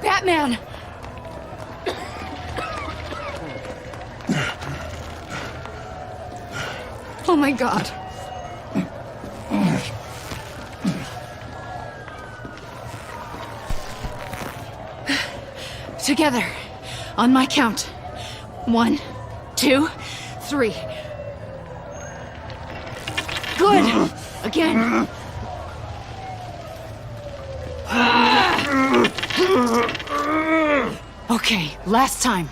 [SPEAKER 8] Batman! Oh my god. Together. On my count. 1, 2, 3. Good! Again. Okay, last time.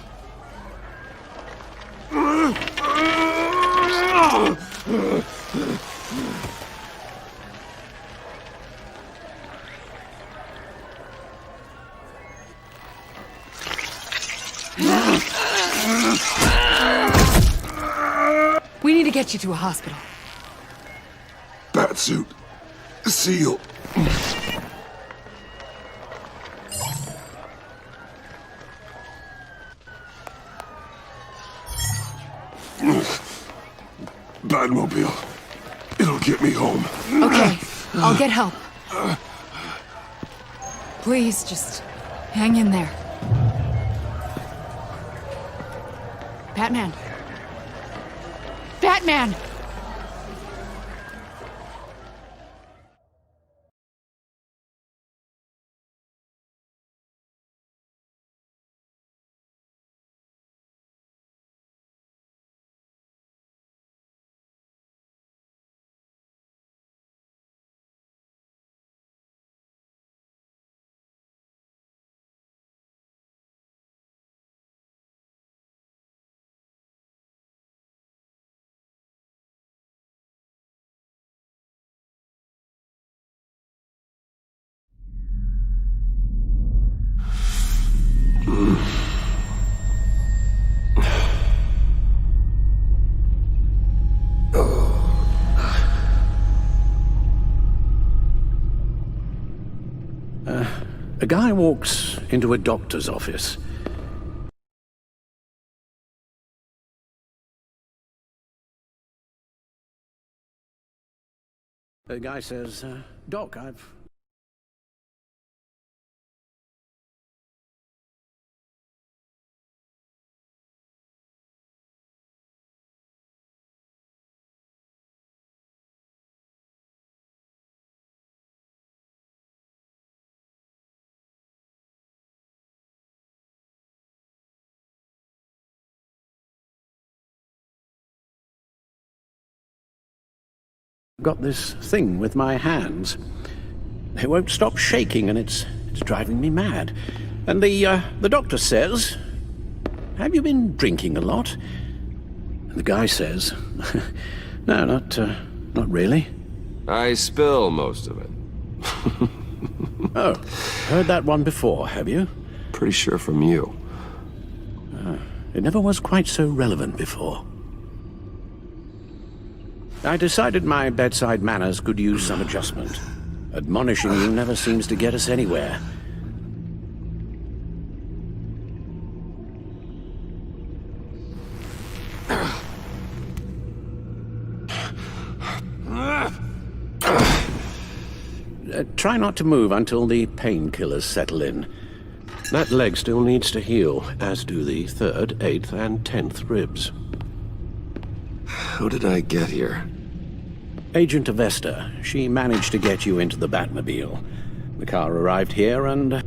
[SPEAKER 8] We need to get you to a hospital.
[SPEAKER 11] Batsuit. Seal. Batmobile. It'll get me home.
[SPEAKER 8] Okay, I'll get help. Please, just hang in there. Batman. Batman!
[SPEAKER 2] A guy walks into a doctor's office. The guy says, Doc, I've... got this thing with my hands. They won't stop shaking, and it's driving me mad. And the doctor says, "Have you been drinking a lot?" And the guy says, "No, not really."
[SPEAKER 15] I spill most of it.
[SPEAKER 2] Oh, heard that one before, have you?
[SPEAKER 15] Pretty sure from you.
[SPEAKER 2] It never was quite so relevant before. I decided my bedside manners could use some adjustment. Admonishing you never seems to get us anywhere. Try not to move until the painkillers settle in. That leg still needs to heal, as do the 3rd, 8th, and 10th ribs.
[SPEAKER 15] How did I get here?
[SPEAKER 2] Agent Avesta. She managed to get you into the Batmobile. The car arrived here and...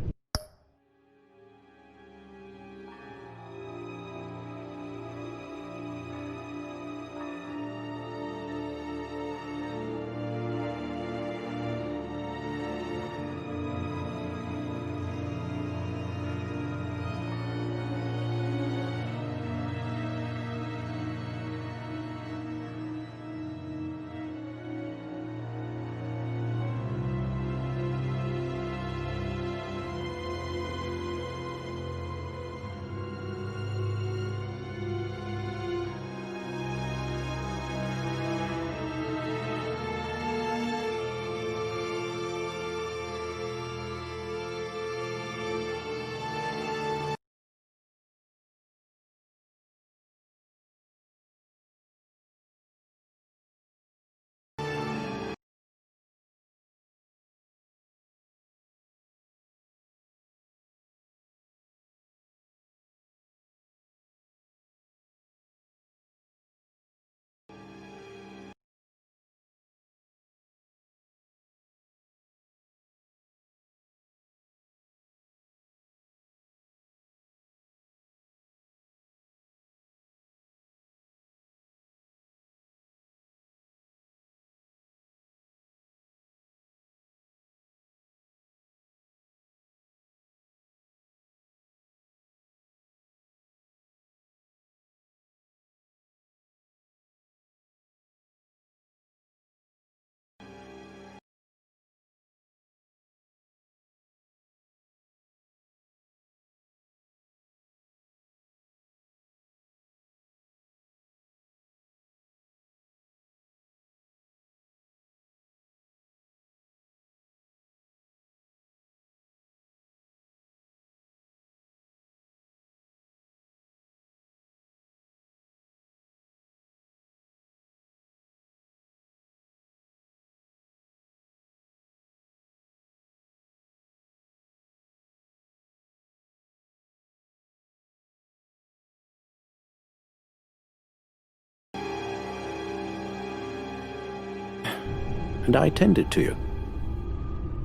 [SPEAKER 2] and I tended to you.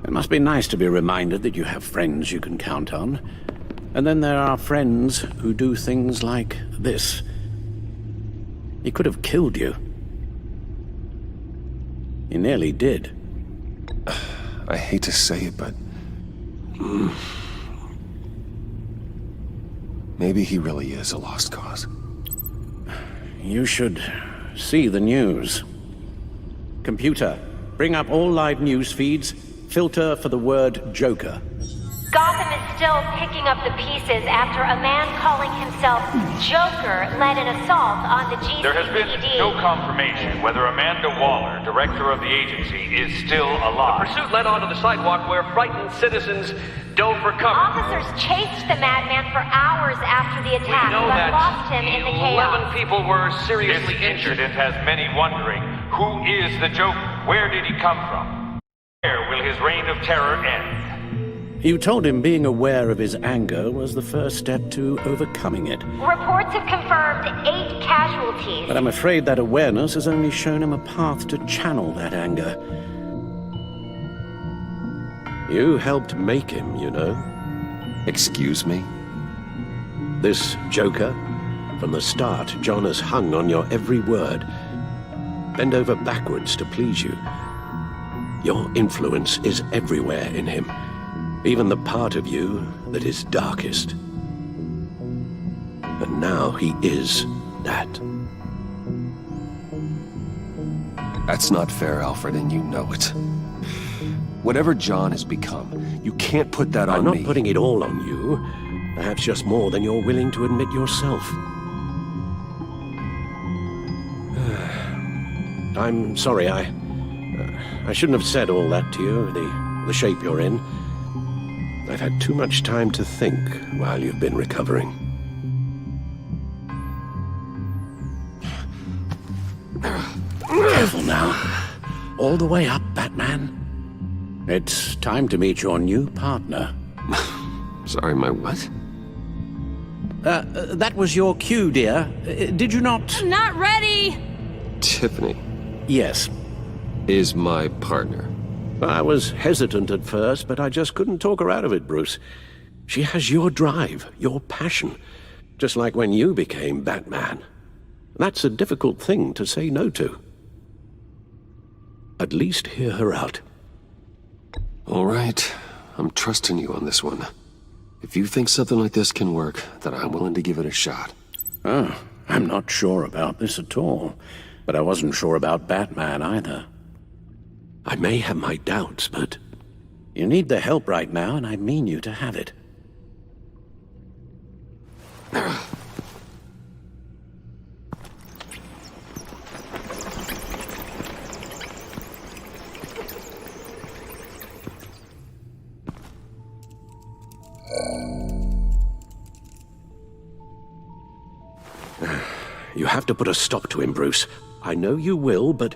[SPEAKER 2] It must be nice to be reminded that you have friends you can count on. And then there are friends who do things like this. He could have killed you. He nearly did.
[SPEAKER 14] I hate to say it, but... maybe he really is a lost cause.
[SPEAKER 2] You should see the news. Computer, bring up all live news feeds. Filter for the word Joker.
[SPEAKER 16] Gotham is still picking up the pieces after a man calling himself Joker led an assault on the GCPD.
[SPEAKER 17] There has been no confirmation whether Amanda Waller, director of the agency, is still alive.
[SPEAKER 13] The pursuit led onto the sidewalk where frightened citizens dove for cover.
[SPEAKER 16] Officers chased the madman for hours after the attack,
[SPEAKER 17] We know
[SPEAKER 16] but
[SPEAKER 17] that
[SPEAKER 16] lost him in the
[SPEAKER 17] 11
[SPEAKER 16] chaos.
[SPEAKER 17] people were seriously injured. It has many wondering, who is the Joker? Where did he come from? Where will his reign of terror end?
[SPEAKER 2] You told him being aware of his anger was the first step to overcoming it.
[SPEAKER 16] Reports have confirmed 8 casualties.
[SPEAKER 2] But I'm afraid that awareness has only shown him a path to channel that anger. You helped make him, you know.
[SPEAKER 1] Excuse me?
[SPEAKER 2] This Joker, from the start, John has hung on your every word. Bend over backwards to please you. Your influence is everywhere in him. Even the part of you that is darkest. And now he is that.
[SPEAKER 1] That's not fair, Alfred, and you know it. Whatever John has become, you can't put that on
[SPEAKER 2] I'm
[SPEAKER 1] me.
[SPEAKER 2] not putting it all on you. Perhaps just more than you're willing to admit yourself. I'm sorry, I shouldn't have said all that to you, the shape you're in. I've had too much time to think while you've been recovering. Careful now. All the way up, Batman. It's time to meet your new partner.
[SPEAKER 1] Sorry, my what?
[SPEAKER 2] That was your cue, dear. Did you not?
[SPEAKER 6] I'm not ready!
[SPEAKER 1] Tiffany.
[SPEAKER 2] Yes.
[SPEAKER 1] Is my partner.
[SPEAKER 2] I was hesitant at first, but I just couldn't talk her out of it, Bruce. She has your drive, your passion, just like when you became Batman. That's a difficult thing to say no to. At least hear her out.
[SPEAKER 1] All right. I'm trusting you on this one. If you think something like this can work, then I'm willing to give it a shot.
[SPEAKER 2] Oh, I'm not sure about this at all. But I wasn't sure about Batman either. I may have my doubts, but you need the help right now, and I mean you to have it. You have to put a stop to him, Bruce. I know you will, but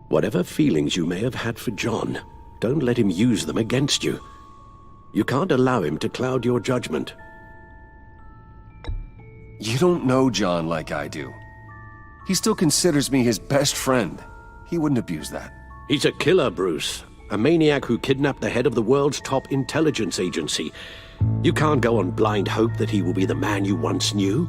[SPEAKER 2] whatever feelings you may have had for John, don't let him use them against you. You can't allow him to cloud your judgment.
[SPEAKER 1] You don't know John like I do. He still considers me his best friend. He wouldn't abuse that.
[SPEAKER 2] He's a killer, Bruce. A maniac who kidnapped the head of the world's top intelligence agency. You can't go on blind hope that he will be the man you once knew.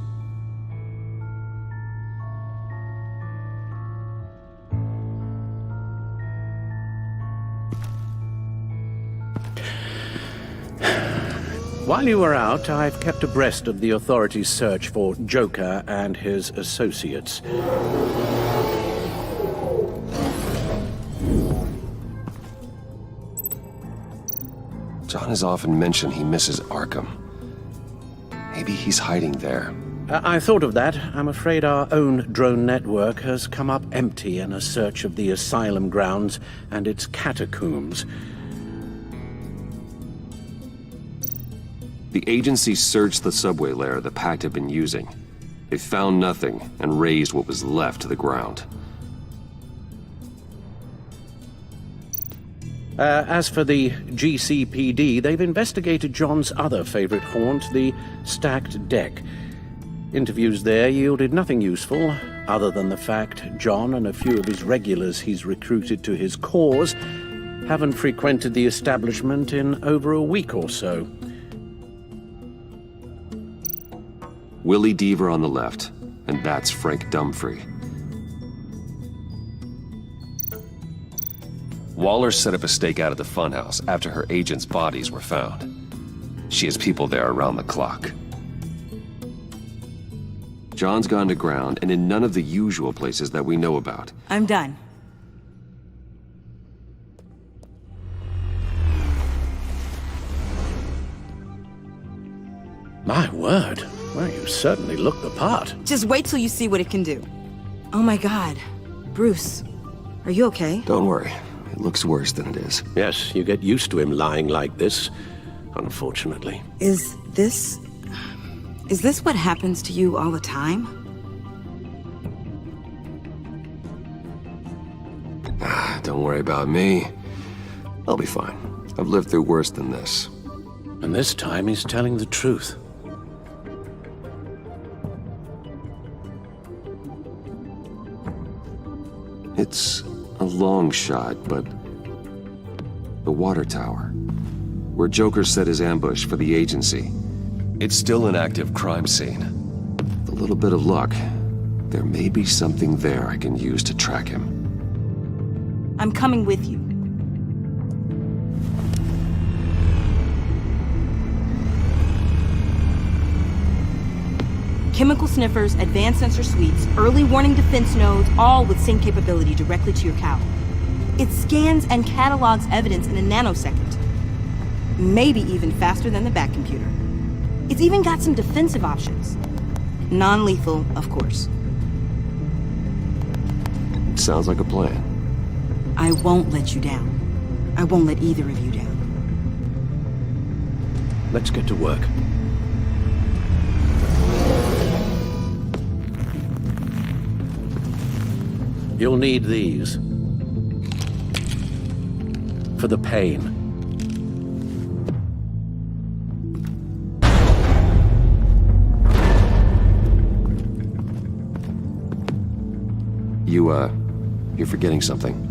[SPEAKER 2] While you were out, I've kept abreast of the authorities' search for Joker and his associates.
[SPEAKER 1] John has often mentioned he misses Arkham. Maybe he's hiding there.
[SPEAKER 2] I thought of that. I'm afraid our own drone network has come up empty in a search of the asylum grounds and its catacombs.
[SPEAKER 1] The agency searched the subway lair the Pact had been using. They found nothing and razed what was left to the ground.
[SPEAKER 2] As for the GCPD, they've investigated John's other favorite haunt, the stacked deck. Interviews there yielded nothing useful, other than the fact John and a few of his regulars he's recruited to his cause haven't frequented the establishment in over a week or so.
[SPEAKER 1] Willie Deaver on the left, and that's Frank Dumfrey. Waller set up a stakeout at the funhouse after her agents' bodies were found. She has people there around the clock. John's gone to ground and in none of the usual places that we know about.
[SPEAKER 3] I'm done.
[SPEAKER 2] My word. Well, you certainly look the part.
[SPEAKER 3] Just wait till you see what it can do. Oh my God. Bruce, are you okay?
[SPEAKER 15] Don't worry. It looks worse than it is.
[SPEAKER 2] Yes, you get used to him lying like this, unfortunately.
[SPEAKER 3] Is this what happens to you all the time?
[SPEAKER 15] Don't worry about me. I'll be fine. I've lived through worse than this.
[SPEAKER 2] And this time he's telling the truth.
[SPEAKER 15] It's a long shot, but the water tower, where Joker set his ambush for the agency, it's still an active crime scene. With a little bit of luck, there may be something there I can use to track him.
[SPEAKER 3] I'm coming with you. Chemical sniffers, advanced sensor suites, early warning defense nodes, all with sync capability directly to your cow. It scans and catalogs evidence in a nanosecond. Maybe even faster than the Bat computer. It's even got some defensive options. Non-lethal, of course.
[SPEAKER 15] Sounds like a plan.
[SPEAKER 3] I won't let you down. I won't let either of you down.
[SPEAKER 2] Let's get to work. You'll need these. For the pain.
[SPEAKER 15] You're forgetting something.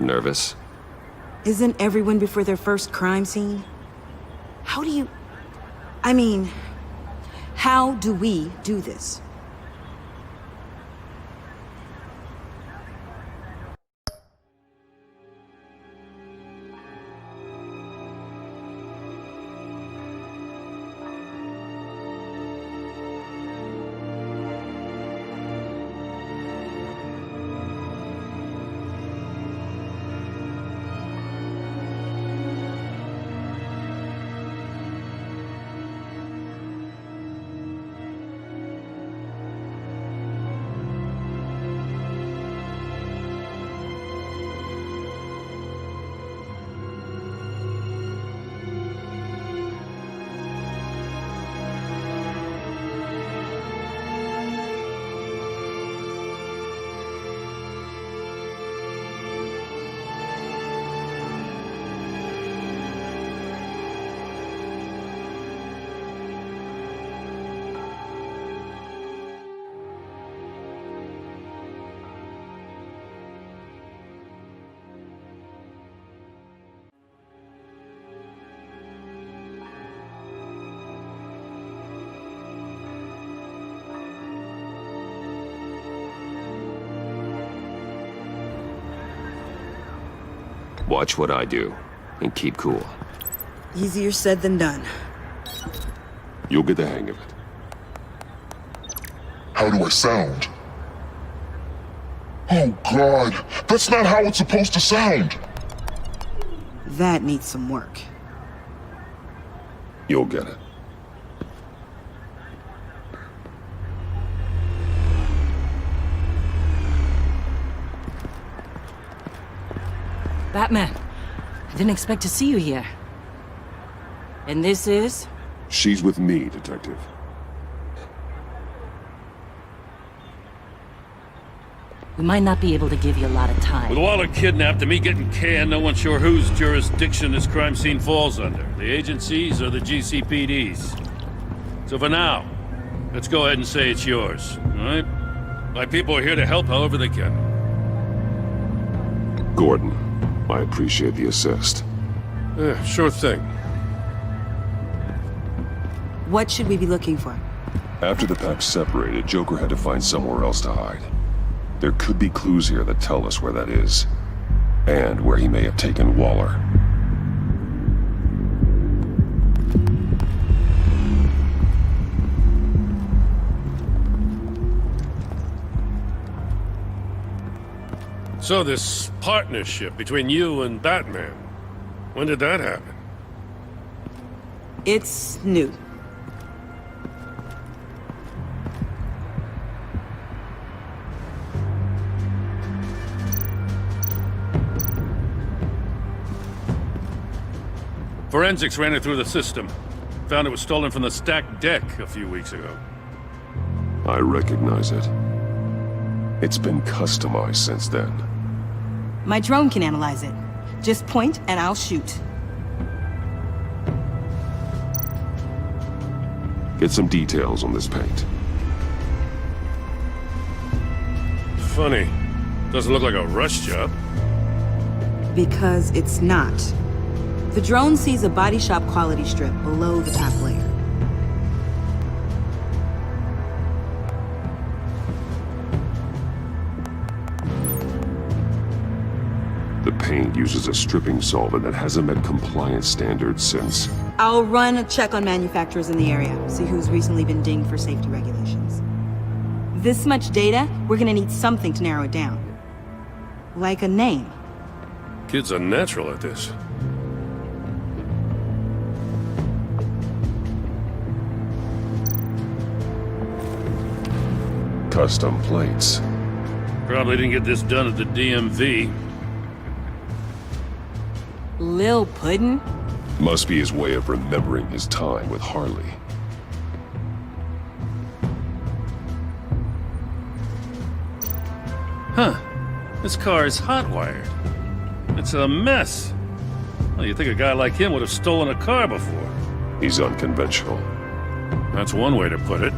[SPEAKER 15] Nervous?
[SPEAKER 3] Isn't everyone before their first crime scene? How do you... I mean, how do we do this?
[SPEAKER 15] Watch what I do, and keep cool.
[SPEAKER 3] Easier said than done.
[SPEAKER 14] You'll get the hang of it.
[SPEAKER 12] How do I sound? Oh God, that's not how it's supposed to sound.
[SPEAKER 3] That needs some work.
[SPEAKER 14] You'll get it.
[SPEAKER 18] Batman, I didn't expect to see you here. And this is?
[SPEAKER 14] She's with me, Detective.
[SPEAKER 18] We might not be able to give you a lot of time.
[SPEAKER 19] With Waller kidnapped and me getting canned, no one's sure whose jurisdiction this crime scene falls under. The agencies or the GCPD's. So for now, let's go ahead and say it's yours, all right? My people are here to help however they can.
[SPEAKER 14] Gordon, I appreciate the assist.
[SPEAKER 19] Sure thing.
[SPEAKER 3] What should we be looking for?
[SPEAKER 14] After the pack separated, Joker had to find somewhere else to hide. There could be clues here that tell us where that is, and where he may have taken Waller.
[SPEAKER 19] So this partnership between you and Batman, when did that happen?
[SPEAKER 3] It's new.
[SPEAKER 19] Forensics ran it through the system. Found it was stolen from the stacked deck a few weeks ago.
[SPEAKER 14] I recognize it. It's been customized since then.
[SPEAKER 3] My drone can analyze it. Just point and I'll shoot.
[SPEAKER 14] Get some details on this paint.
[SPEAKER 19] Funny. Doesn't look like a rush job.
[SPEAKER 3] Because it's not. The drone sees a body shop quality strip below the top layer.
[SPEAKER 14] The paint uses a stripping solvent that hasn't met compliance standards since...
[SPEAKER 3] I'll run a check on manufacturers in the area, see who's recently been dinged for safety regulations. This much data, we're gonna need something to narrow it down. Like a name.
[SPEAKER 19] Kid's a natural at this.
[SPEAKER 14] Custom plates.
[SPEAKER 19] Probably didn't get this done at the DMV.
[SPEAKER 3] Lil Puddin'?
[SPEAKER 14] Must be his way of remembering his time with Harley.
[SPEAKER 19] Huh. This car is hot-wired. It's a mess. Well, you'd think a guy like him would have stolen a car before.
[SPEAKER 14] He's unconventional.
[SPEAKER 19] That's one way to put it.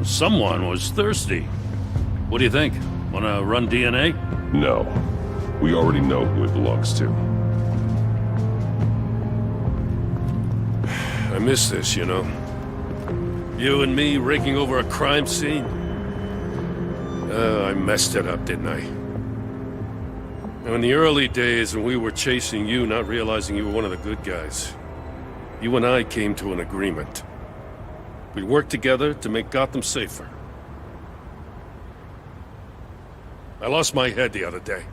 [SPEAKER 19] Someone was thirsty. What do you think? Wanna run DNA?
[SPEAKER 14] No. We already know who it belongs to.
[SPEAKER 19] I miss this, you know. You and me raking over a crime scene. I messed it up, didn't I? Now, in the early days when we were chasing you, not realizing you were one of the good guys, you and I came to an agreement. We worked together to make Gotham safer. I lost my head the other day.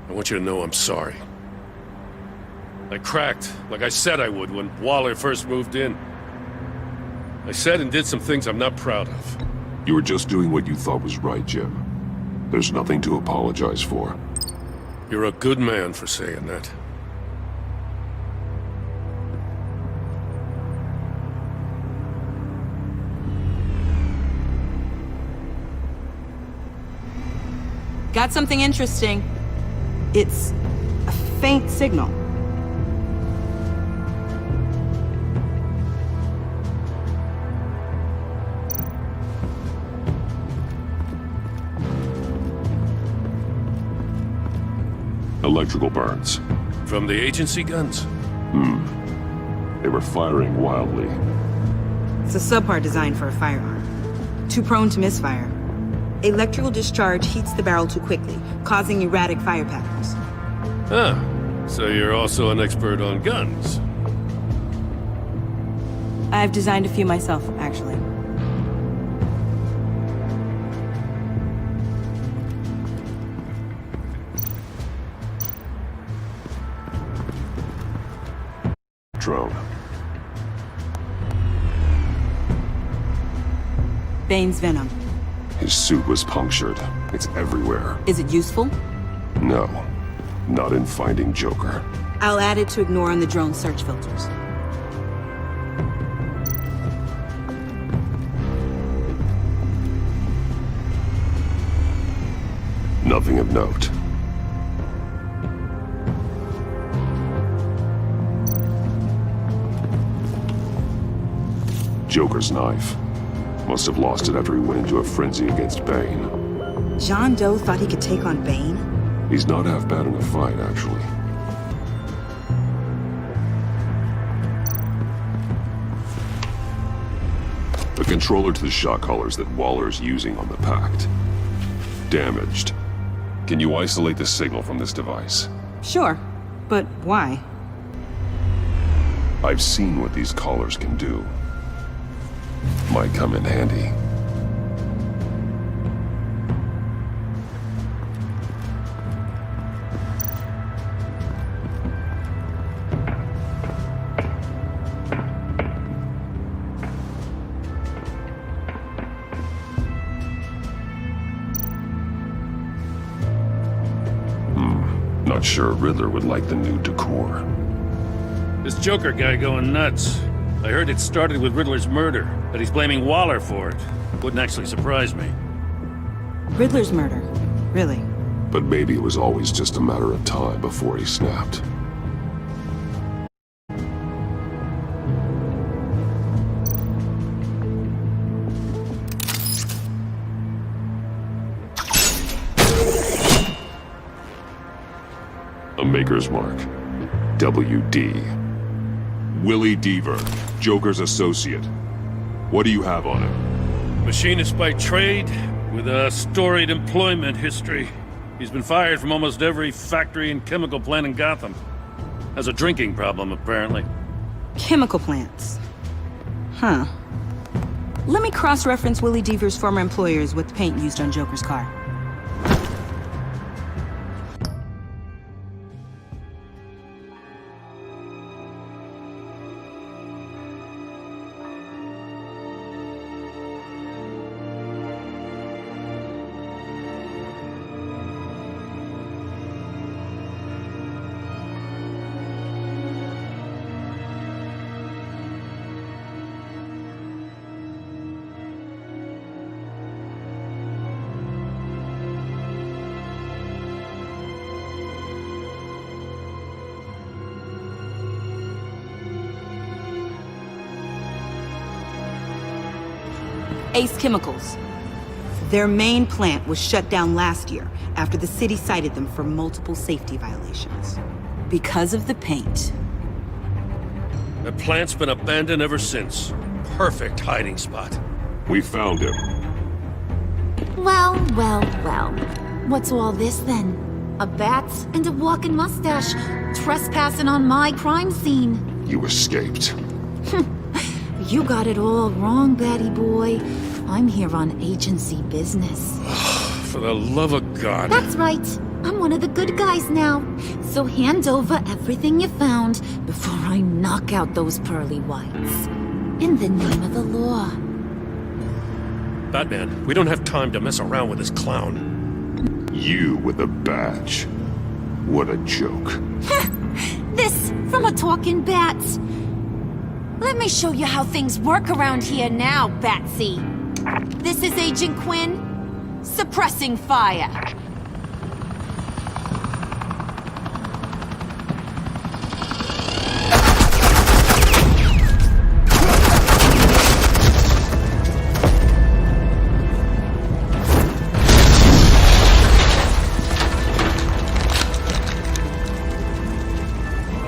[SPEAKER 19] I want you to know I'm sorry. I cracked, like I said I would when Waller first moved in. I said and did some things I'm not proud of.
[SPEAKER 14] You were just doing what you thought was right, Jim. There's nothing to apologize for.
[SPEAKER 19] You're a good man for saying that.
[SPEAKER 3] Got something interesting. It's a faint signal.
[SPEAKER 14] Electrical burns.
[SPEAKER 19] From the agency guns?
[SPEAKER 14] They were firing wildly.
[SPEAKER 3] It's a subpart designed for a firearm. Too prone to misfire. Electrical discharge heats the barrel too quickly, causing erratic fire patterns.
[SPEAKER 19] Ah, so you're also an expert on guns.
[SPEAKER 3] I've designed a few myself, actually.
[SPEAKER 14] Drone.
[SPEAKER 3] Bane's venom.
[SPEAKER 14] His suit was punctured. It's everywhere.
[SPEAKER 3] Is it useful?
[SPEAKER 14] No, not in finding Joker.
[SPEAKER 3] I'll add it to ignore on the drone search filters.
[SPEAKER 14] Nothing of note. Joker's knife. Must have lost it after he went into a frenzy against Bane.
[SPEAKER 3] John Doe thought he could take on Bane?
[SPEAKER 14] He's not half bad in a fight, actually. A controller to the shot collars that Waller's using on the Pact. Damaged. Can you isolate the signal from this device?
[SPEAKER 3] Sure, but why?
[SPEAKER 14] I've seen what these collars can do. Might come in handy. Not sure Riddler would like the new decor.
[SPEAKER 19] This Joker guy going nuts. I heard it started with Riddler's murder, but he's blaming Waller for it. Wouldn't actually surprise me.
[SPEAKER 3] Riddler's murder? Really?
[SPEAKER 14] But maybe it was always just a matter of time before he snapped. A Maker's Mark. WD. Willie Deaver, Joker's associate. What do you have on him?
[SPEAKER 19] Machinist by trade, with a storied employment history. He's been fired from almost every factory and chemical plant in Gotham. Has a drinking problem, apparently.
[SPEAKER 3] Chemical plants. Huh. Let me cross-reference Willie Deaver's former employers with the paint used on Joker's car. Ace Chemicals. Their main plant was shut down last year after the city cited them for multiple safety violations. Because of the paint.
[SPEAKER 19] The plant's been abandoned ever since. Perfect hiding spot.
[SPEAKER 14] We found him.
[SPEAKER 6] Well. What's all this then? A bat and a walking mustache, trespassing on my crime scene.
[SPEAKER 14] You escaped.
[SPEAKER 6] You got it all wrong, Batty boy. I'm here on agency business.
[SPEAKER 19] For the love of God.
[SPEAKER 6] That's right. I'm one of the good guys now. So hand over everything you found before I knock out those pearly whites. In the name of the law.
[SPEAKER 19] Batman, we don't have time to mess around with this clown.
[SPEAKER 14] You with a badge. What a joke.
[SPEAKER 6] This from a talking bat. Let me show you how things work around here now, Batsy. This is Agent Quinn, suppressing fire.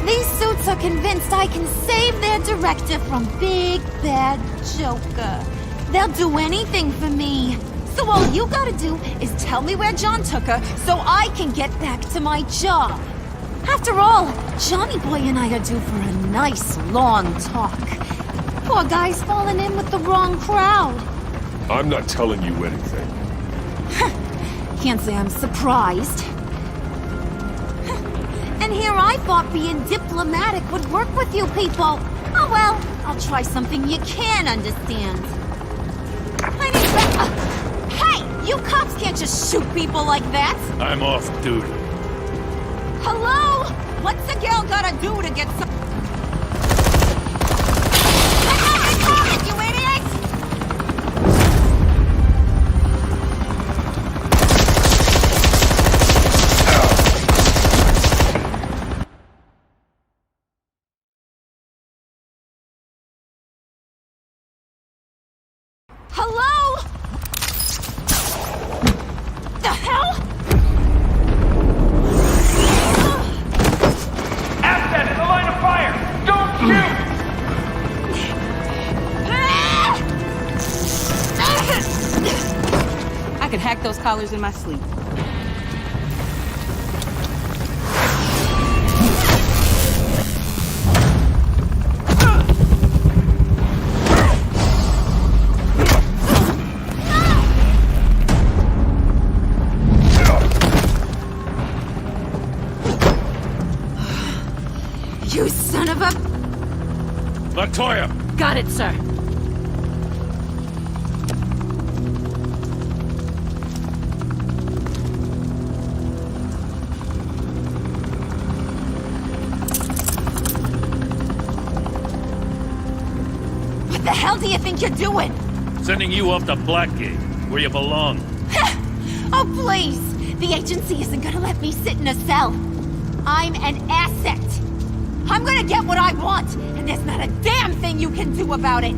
[SPEAKER 6] These suits are convinced I can save their directive from Big Bad Joker. They'll do anything for me. So all you gotta do is tell me where John took her so I can get back to my job. After all, Johnny Boy and I are due for a nice long talk. Poor guy's fallen in with the wrong crowd.
[SPEAKER 14] I'm not telling you anything.
[SPEAKER 6] Can't say I'm surprised. And here I thought being diplomatic would work with you people. Oh well, I'll try something you can understand. I need Hey! You cops can't just shoot people like that!
[SPEAKER 19] I'm off duty.
[SPEAKER 6] Hello? What's a girl gotta do to get some... You idiot! Hello? The hell?
[SPEAKER 17] Assets, the line of fire! Don't shoot!
[SPEAKER 18] I could hack those collars in my sleep.
[SPEAKER 6] You son of a...
[SPEAKER 19] Latoya!
[SPEAKER 18] Got it, sir.
[SPEAKER 6] What the hell do you think you're doing?
[SPEAKER 19] Sending you off to Blackgate, where you belong.
[SPEAKER 6] Oh, please! The agency isn't gonna let me sit in a cell. I'm an asset. I'm gonna get what I want, and there's not a damn thing you can do about it.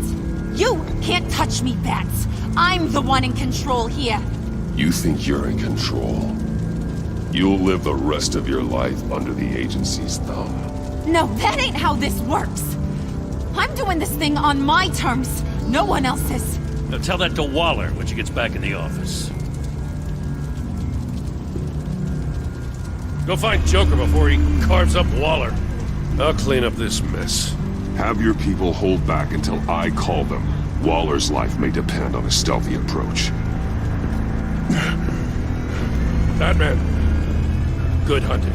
[SPEAKER 6] You can't touch me, Bats. I'm the one in control here.
[SPEAKER 14] You think you're in control? You'll live the rest of your life under the agency's thumb.
[SPEAKER 6] No, that ain't how this works. I'm doing this thing on my terms, no one else's.
[SPEAKER 19] Now tell that to Waller when she gets back in the office. Go find Joker before he carves up Waller. I'll clean up this mess.
[SPEAKER 14] Have your people hold back until I call them. Waller's life may depend on a stealthy approach.
[SPEAKER 19] Batman, good hunting.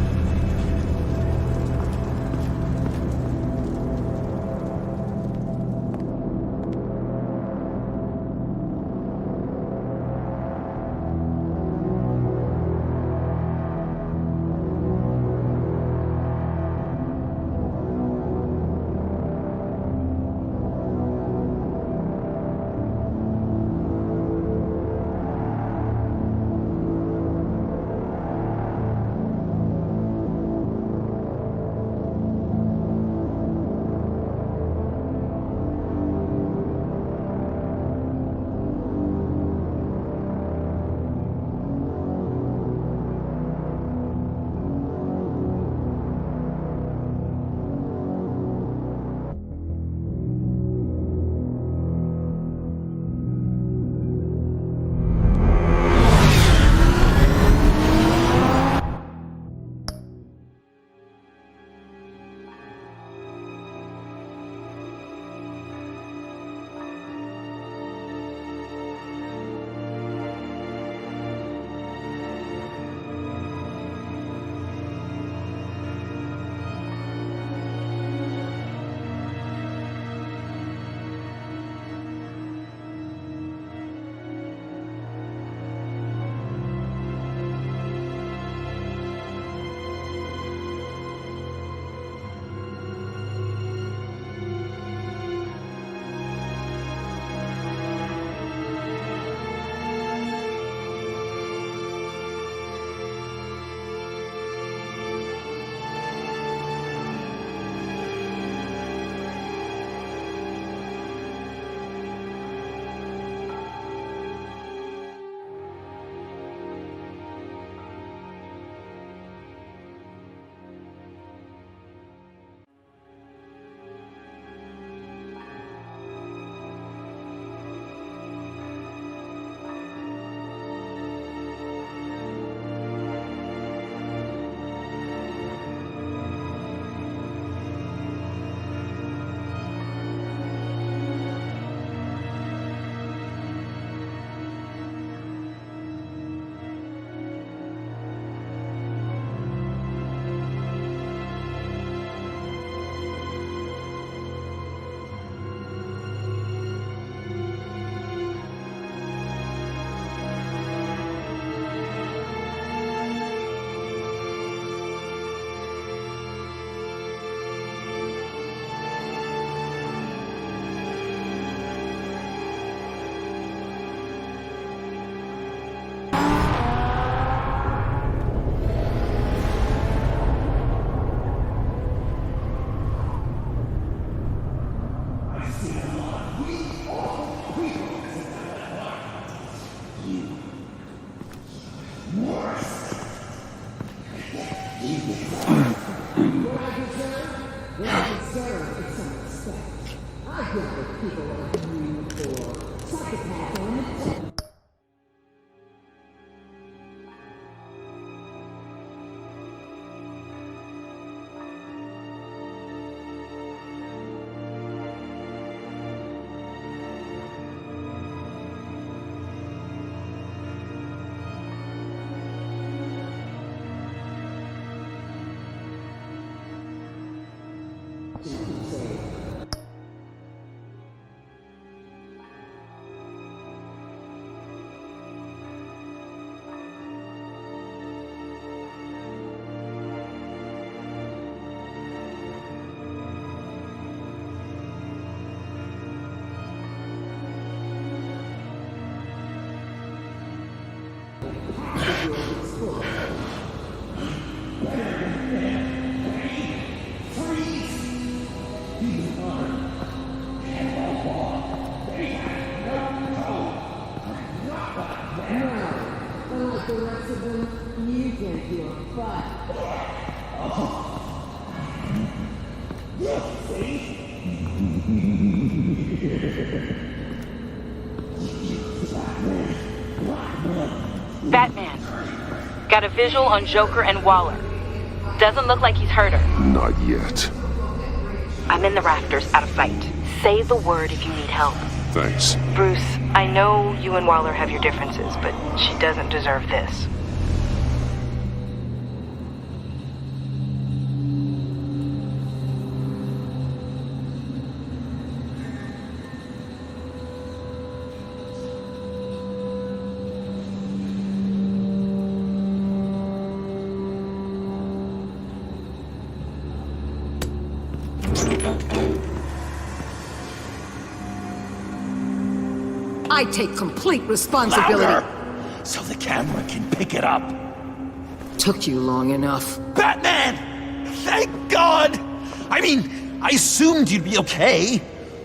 [SPEAKER 20] Batman, got a visual on Joker and Waller. Doesn't look like he's hurt her.
[SPEAKER 14] Not yet.
[SPEAKER 20] I'm in the rafters, out of sight. Say the word if you need help.
[SPEAKER 14] Thanks.
[SPEAKER 20] Bruce, I know you and Waller have your differences, but she doesn't deserve this.
[SPEAKER 7] I take complete responsibility.
[SPEAKER 5] Louder, so the camera can pick it up.
[SPEAKER 7] Took you long enough.
[SPEAKER 5] Batman! Thank God! I mean, I assumed you'd be okay.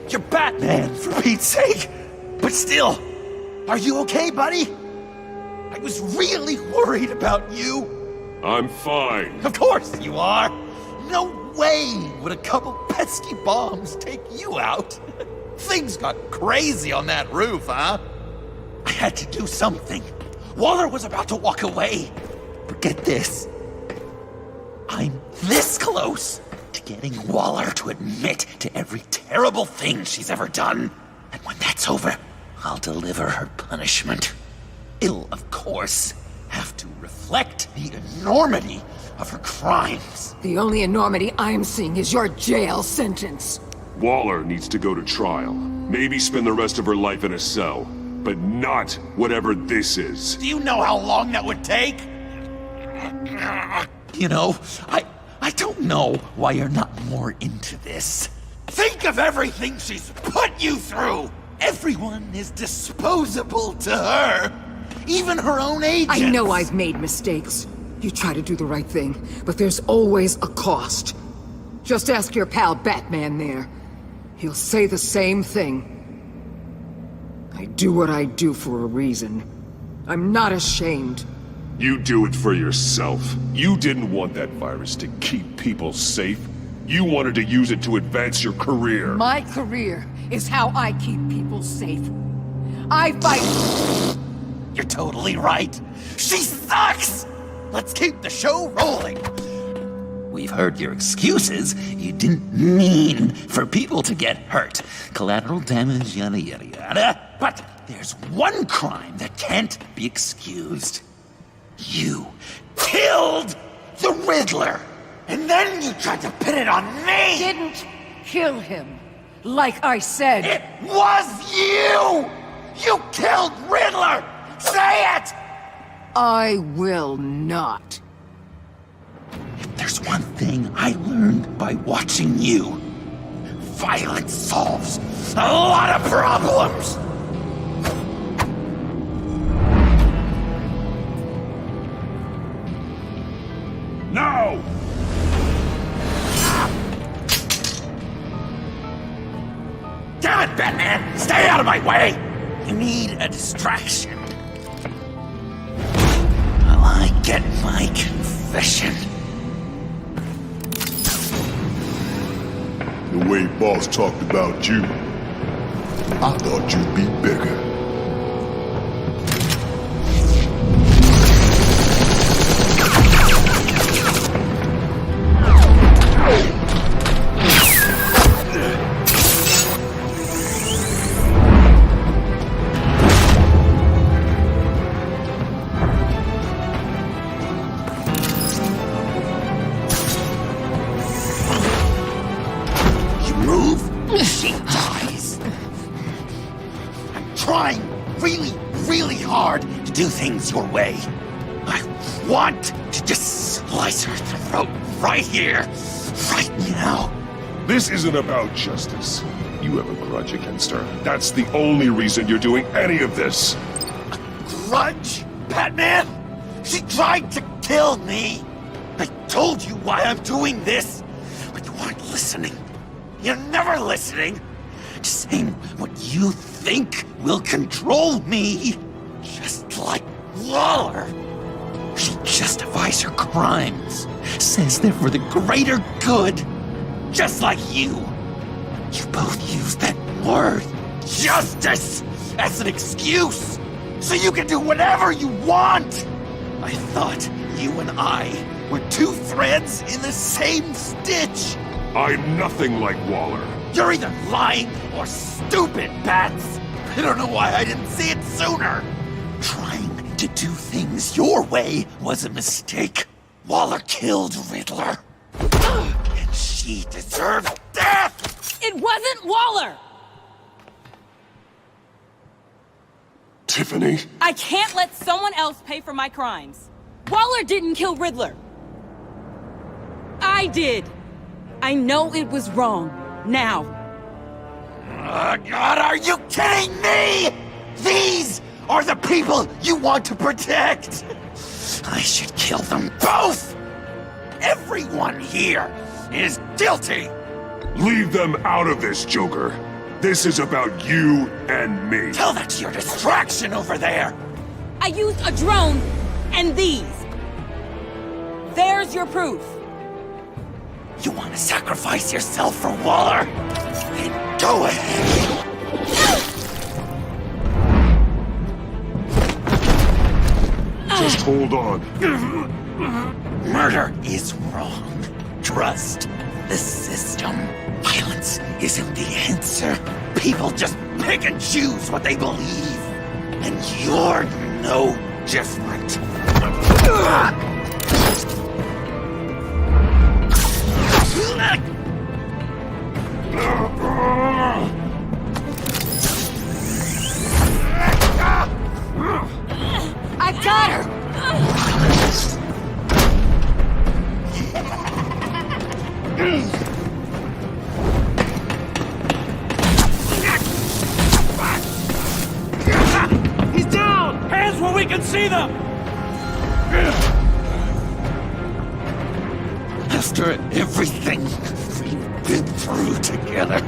[SPEAKER 5] You're Batman, for Pete's sake. But still, are you okay, buddy? I was really worried about you.
[SPEAKER 14] I'm fine.
[SPEAKER 5] Of course you are. No way would a couple pesky bombs take you out. Things got crazy on that roof, huh? I had to do something. Waller was about to walk away. But get this. I'm this close to getting Waller to admit to every terrible thing she's ever done. And when that's over, I'll deliver her punishment. It'll, of course, have to reflect the enormity of her crimes.
[SPEAKER 7] The only enormity I'm seeing is your jail sentence.
[SPEAKER 14] Waller needs to go to trial. Maybe spend the rest of her life in a cell. But not whatever this is.
[SPEAKER 5] Do you know how long that would take? You know, I don't know why you're not more into this. Think of everything she's put you through! Everyone is disposable to her. Even her own agents.
[SPEAKER 7] I know I've made mistakes. You try to do the right thing, but there's always a cost. Just ask your pal Batman there. He'll say the same thing. I do what I do for a reason. I'm not ashamed.
[SPEAKER 14] You do it for yourself. You didn't want that virus to keep people safe. You wanted to use it to advance your career.
[SPEAKER 7] My career is how I keep people safe. I fight...
[SPEAKER 5] You're totally right. She sucks! Let's keep the show rolling. We've heard your excuses. You didn't mean for people to get hurt. Collateral damage, yada yada yada. But there's one crime that can't be excused. You killed the Riddler! And then you tried to pin it on me!
[SPEAKER 7] Didn't kill him. Like I said.
[SPEAKER 5] It was you! You killed Riddler! Say it!
[SPEAKER 7] I will not.
[SPEAKER 5] If there's one thing I learned by watching you, violence solves a lot of problems!
[SPEAKER 14] No!
[SPEAKER 5] Damn it, Batman! Stay out of my way! You need a distraction. While I get my confession.
[SPEAKER 11] The way Boss talked about you, I thought you'd be bigger.
[SPEAKER 5] really, really hard to do things your way. I want to just slice her throat right here, right now.
[SPEAKER 14] This isn't about justice. You have a grudge against her. That's the only reason you're doing any of this.
[SPEAKER 5] Grudge? Batman? She tried to kill me. I told you why I'm doing this, but you weren't listening. You're never listening. Just saying what you think will control me. Just like Waller. She justifies her crimes. Says they're for the greater good. Just like you. You both use that word, justice, as an excuse. So you can do whatever you want. I thought you and I were two threads in the same stitch.
[SPEAKER 14] I'm nothing like Waller.
[SPEAKER 5] You're either lying or stupid, Bats. I don't know why I didn't see it sooner. Trying to do things your way was a mistake. Waller killed Riddler. And she deserves death!
[SPEAKER 6] It wasn't Waller!
[SPEAKER 14] Tiffany?
[SPEAKER 20] I can't let someone else pay for my crimes.
[SPEAKER 6] Waller didn't kill Riddler. I did. I know it was wrong. Now.
[SPEAKER 5] Oh, God, are you kidding me? These are the people you want to protect. I should kill them both. Everyone here is guilty.
[SPEAKER 14] Leave them out of this, Joker. This is about you and me.
[SPEAKER 5] Tell that to your distraction over there.
[SPEAKER 6] I used a drone and these. There's your proof.
[SPEAKER 5] You want to sacrifice yourself for Waller? Then go ahead.
[SPEAKER 14] Just hold on.
[SPEAKER 5] Murder is wrong. Trust the system. Violence isn't the answer. People just pick and choose what they believe. And you're no different.
[SPEAKER 6] I've got her!
[SPEAKER 9] He's down! Hands where we can see them!
[SPEAKER 5] After everything we've been through together,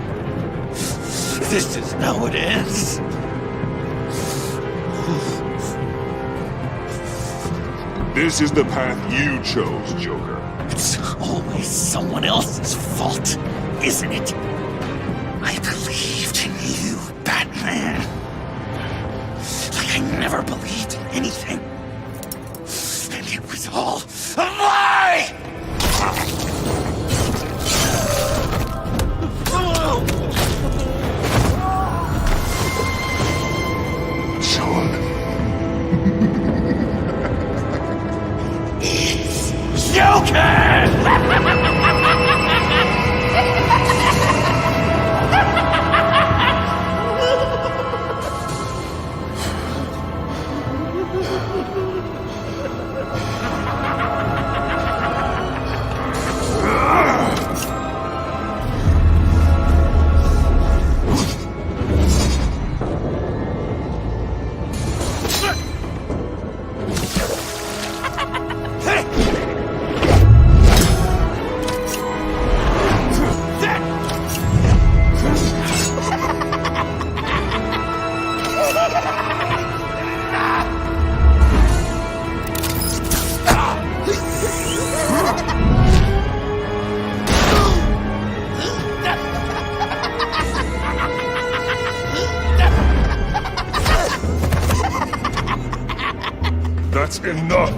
[SPEAKER 5] this is how it ends.
[SPEAKER 14] This is the path you chose, Joker.
[SPEAKER 5] It's always someone else's fault, isn't it? I believed in you, Batman. Like I never believed in anything. And it was all a lie!
[SPEAKER 14] Sean.
[SPEAKER 5] Joker!
[SPEAKER 14] That's enough!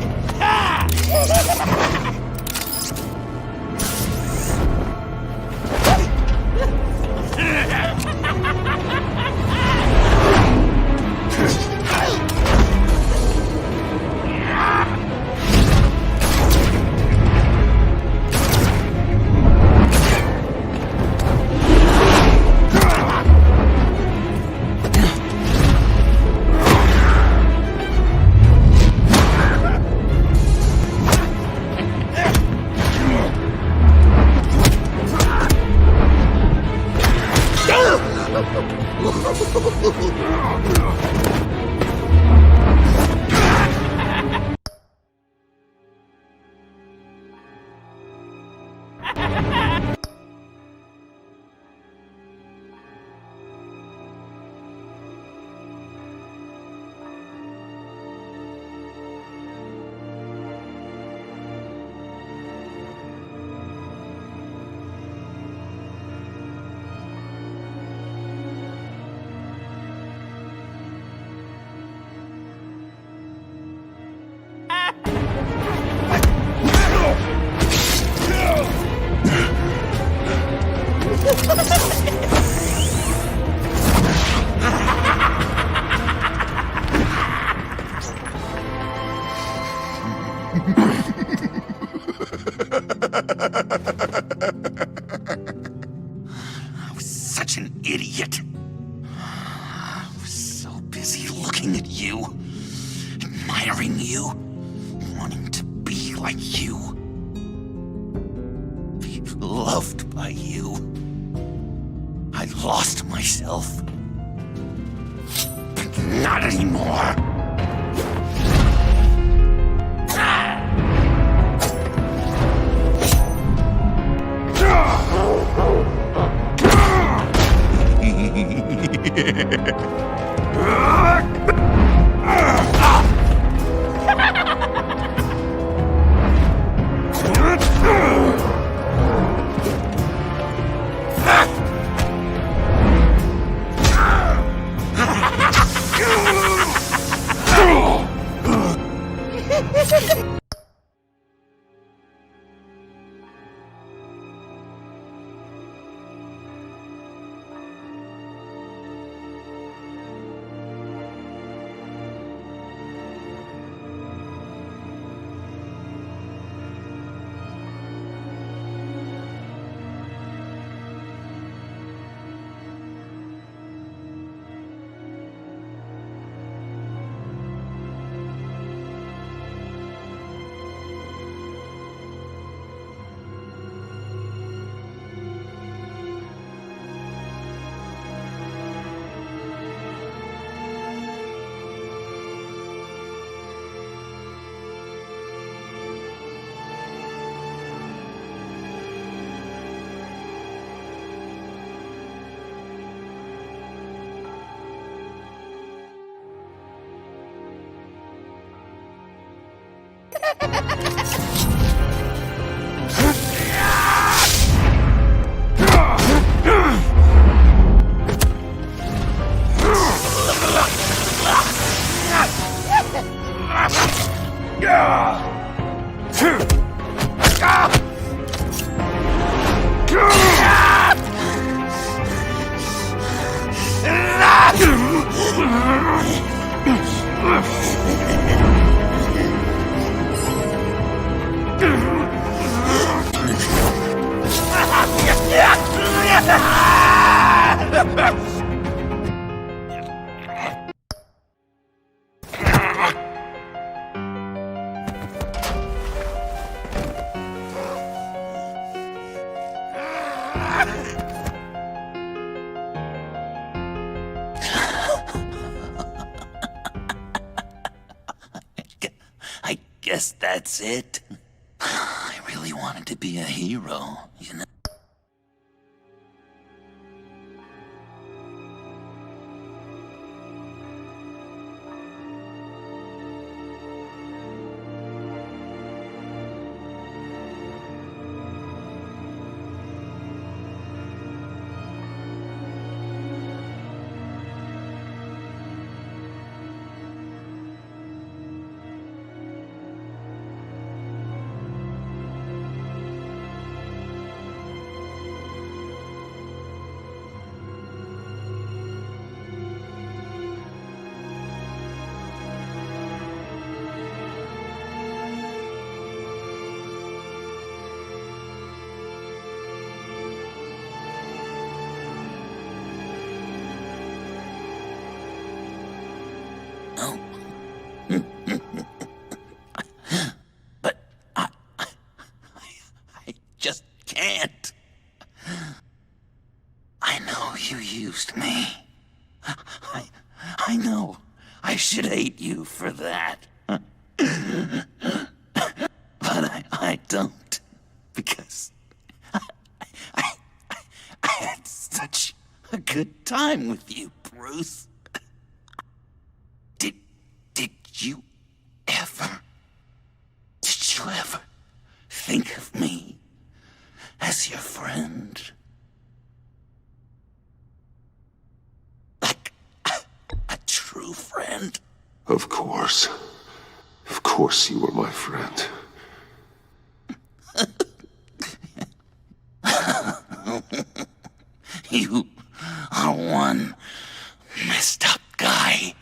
[SPEAKER 5] I was such an idiot. I was so busy looking at you, admiring you, wanting to be like you, be loved by you. I lost myself. But not anymore. I guess that's it. I really wanted to be a hero, you know? But I just can't. I know you used me. I know I should hate you for that. But I don't. Because I had such a good time with you, Bruce. Did you ever think of me as your friend? Like a true friend?
[SPEAKER 14] Of course. Of course you were my friend.
[SPEAKER 5] You are one messed up guy.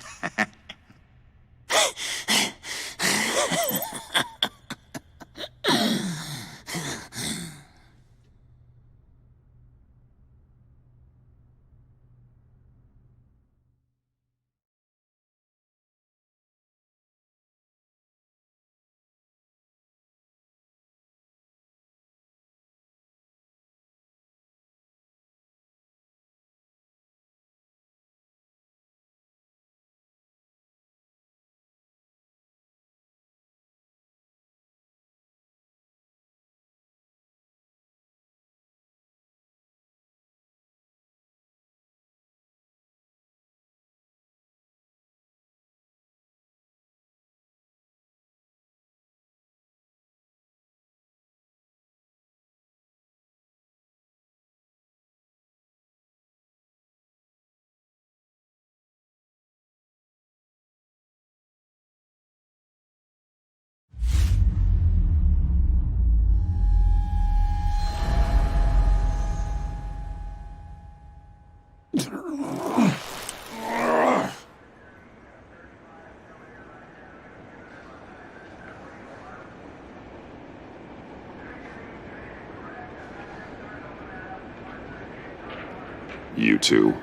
[SPEAKER 14] You two.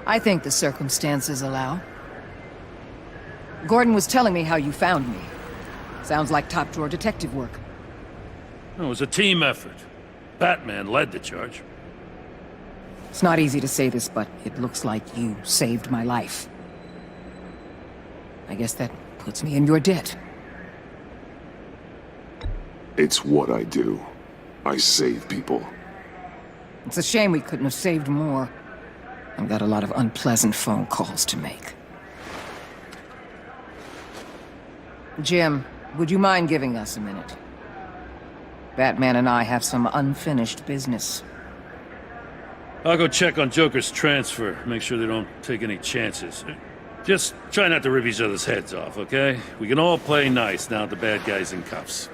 [SPEAKER 7] I think the circumstances allow. Gordon was telling me how you found me. Sounds like top-drawer detective work.
[SPEAKER 19] It was a team effort. Batman led the charge.
[SPEAKER 7] It's not easy to say this, but it looks like you saved my life. I guess that puts me in your debt.
[SPEAKER 14] It's what I do. I save people.
[SPEAKER 7] It's a shame we couldn't have saved more. I've got a lot of unpleasant phone calls to make. Jim, would you mind giving us a minute? Batman and I have some unfinished business.
[SPEAKER 19] I'll go check on Joker's transfer, make sure they don't take any chances. Just try not to rip each other's heads off, okay? We can all play nice now that the bad guy's in cuffs.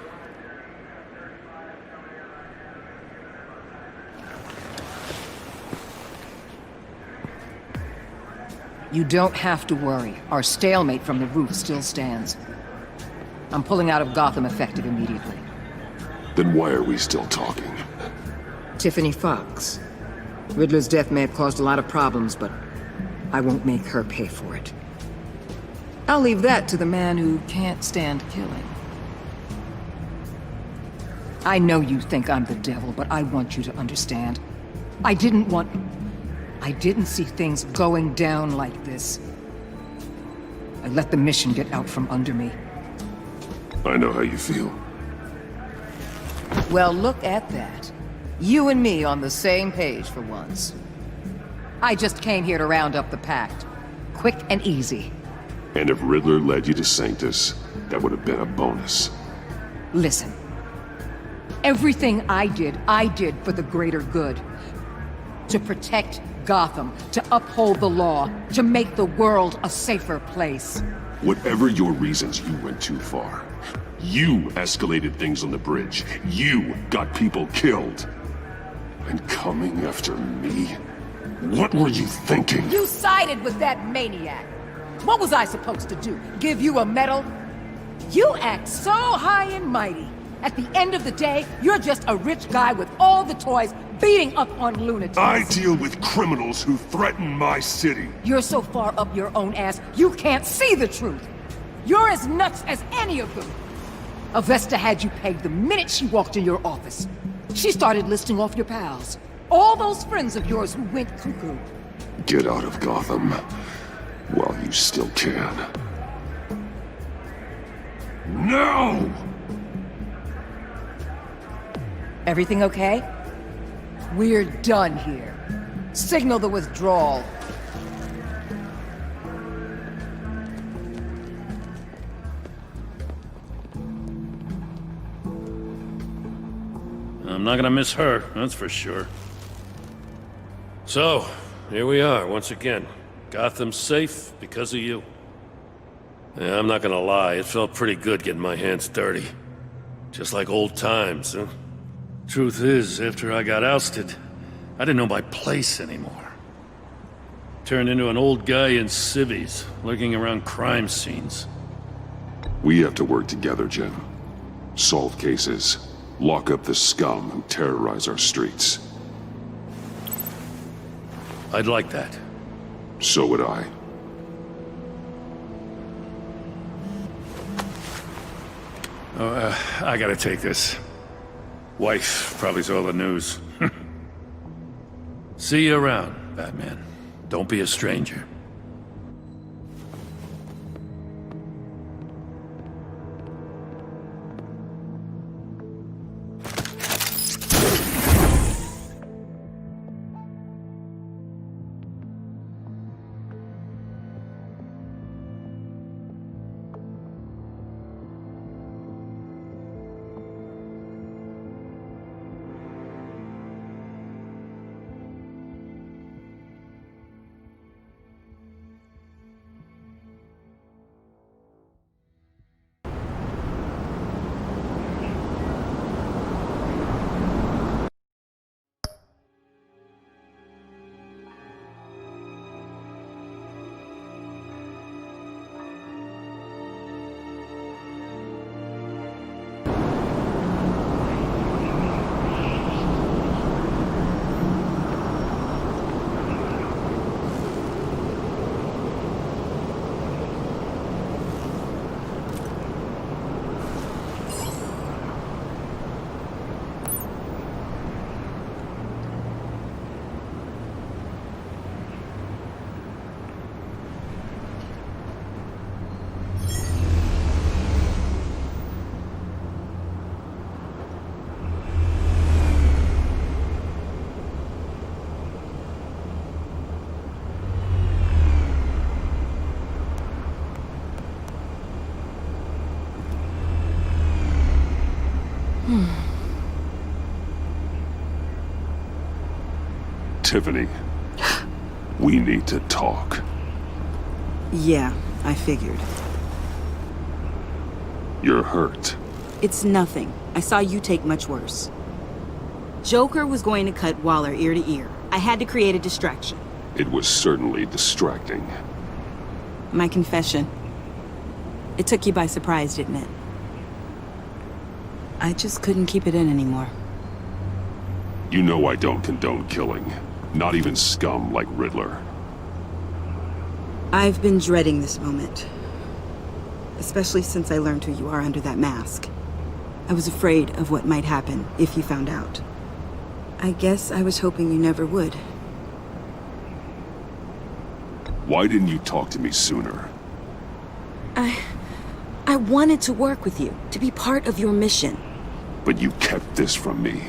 [SPEAKER 7] You don't have to worry. Our stalemate from the roof still stands. I'm pulling out of Gotham effective immediately.
[SPEAKER 14] Then why are we still talking?
[SPEAKER 7] Tiffany Fox. Riddler's death may have caused a lot of problems, but I won't make her pay for it. I'll leave that to the man who can't stand killing. I know you think I'm the devil, but I want you to understand. I didn't see things going down like this. I let the mission get out from under me.
[SPEAKER 14] I know how you feel.
[SPEAKER 7] Well, look at that. You and me on the same page for once. I just came here to round up the pact. Quick and easy.
[SPEAKER 14] And if Riddler led you to Sanctus, that would have been a bonus.
[SPEAKER 7] Listen. Everything I did for the greater good. To protect Gotham, to uphold the law, to make the world a safer place.
[SPEAKER 14] Whatever your reasons, you went too far. You escalated things on the bridge. You got people killed. And coming after me? What were you thinking?
[SPEAKER 7] You sided with that maniac. What was I supposed to do? Give you a medal? You act so high and mighty. At the end of the day, you're just a rich guy with all the toys beating up on lunatics.
[SPEAKER 14] I deal with criminals who threaten my city.
[SPEAKER 7] You're so far up your own ass, you can't see the truth. You're as nuts as any of them. Avesta had you pegged the minute she walked in your office. She started listing off your pals. All those friends of yours who went cuckoo.
[SPEAKER 14] Get out of Gotham while you still can. No!
[SPEAKER 7] Everything okay? We're done here. Signal the withdrawal.
[SPEAKER 19] I'm not gonna miss her, that's for sure. So, here we are, once again. Gotham's safe because of you. Yeah, I'm not gonna lie, it felt pretty good getting my hands dirty. Just like old times, huh? Truth is, after I got ousted, I didn't know my place anymore. Turned into an old guy in civvies, lurking around crime scenes.
[SPEAKER 14] We have to work together, Jim. Solve cases, lock up the scum who terrorize our streets.
[SPEAKER 19] I'd like that.
[SPEAKER 14] So would I.
[SPEAKER 19] I gotta take this. Wife probably saw the news. See you around, Batman. Don't be a stranger.
[SPEAKER 14] Tiffany, we need to talk.
[SPEAKER 3] Yeah, I figured.
[SPEAKER 14] You're hurt.
[SPEAKER 3] It's nothing. I saw you take much worse. Joker was going to cut Waller ear to ear. I had to create a distraction.
[SPEAKER 14] It was certainly distracting.
[SPEAKER 3] My confession. It took you by surprise, didn't it? I just couldn't keep it in anymore.
[SPEAKER 14] You know I don't condone killing. Not even scum like Riddler.
[SPEAKER 3] I've been dreading this moment. Especially since I learned who you are under that mask. I was afraid of what might happen if you found out. I guess I was hoping you never would.
[SPEAKER 14] Why didn't you talk to me sooner?
[SPEAKER 3] I wanted to work with you, to be part of your mission.
[SPEAKER 14] But you kept this from me.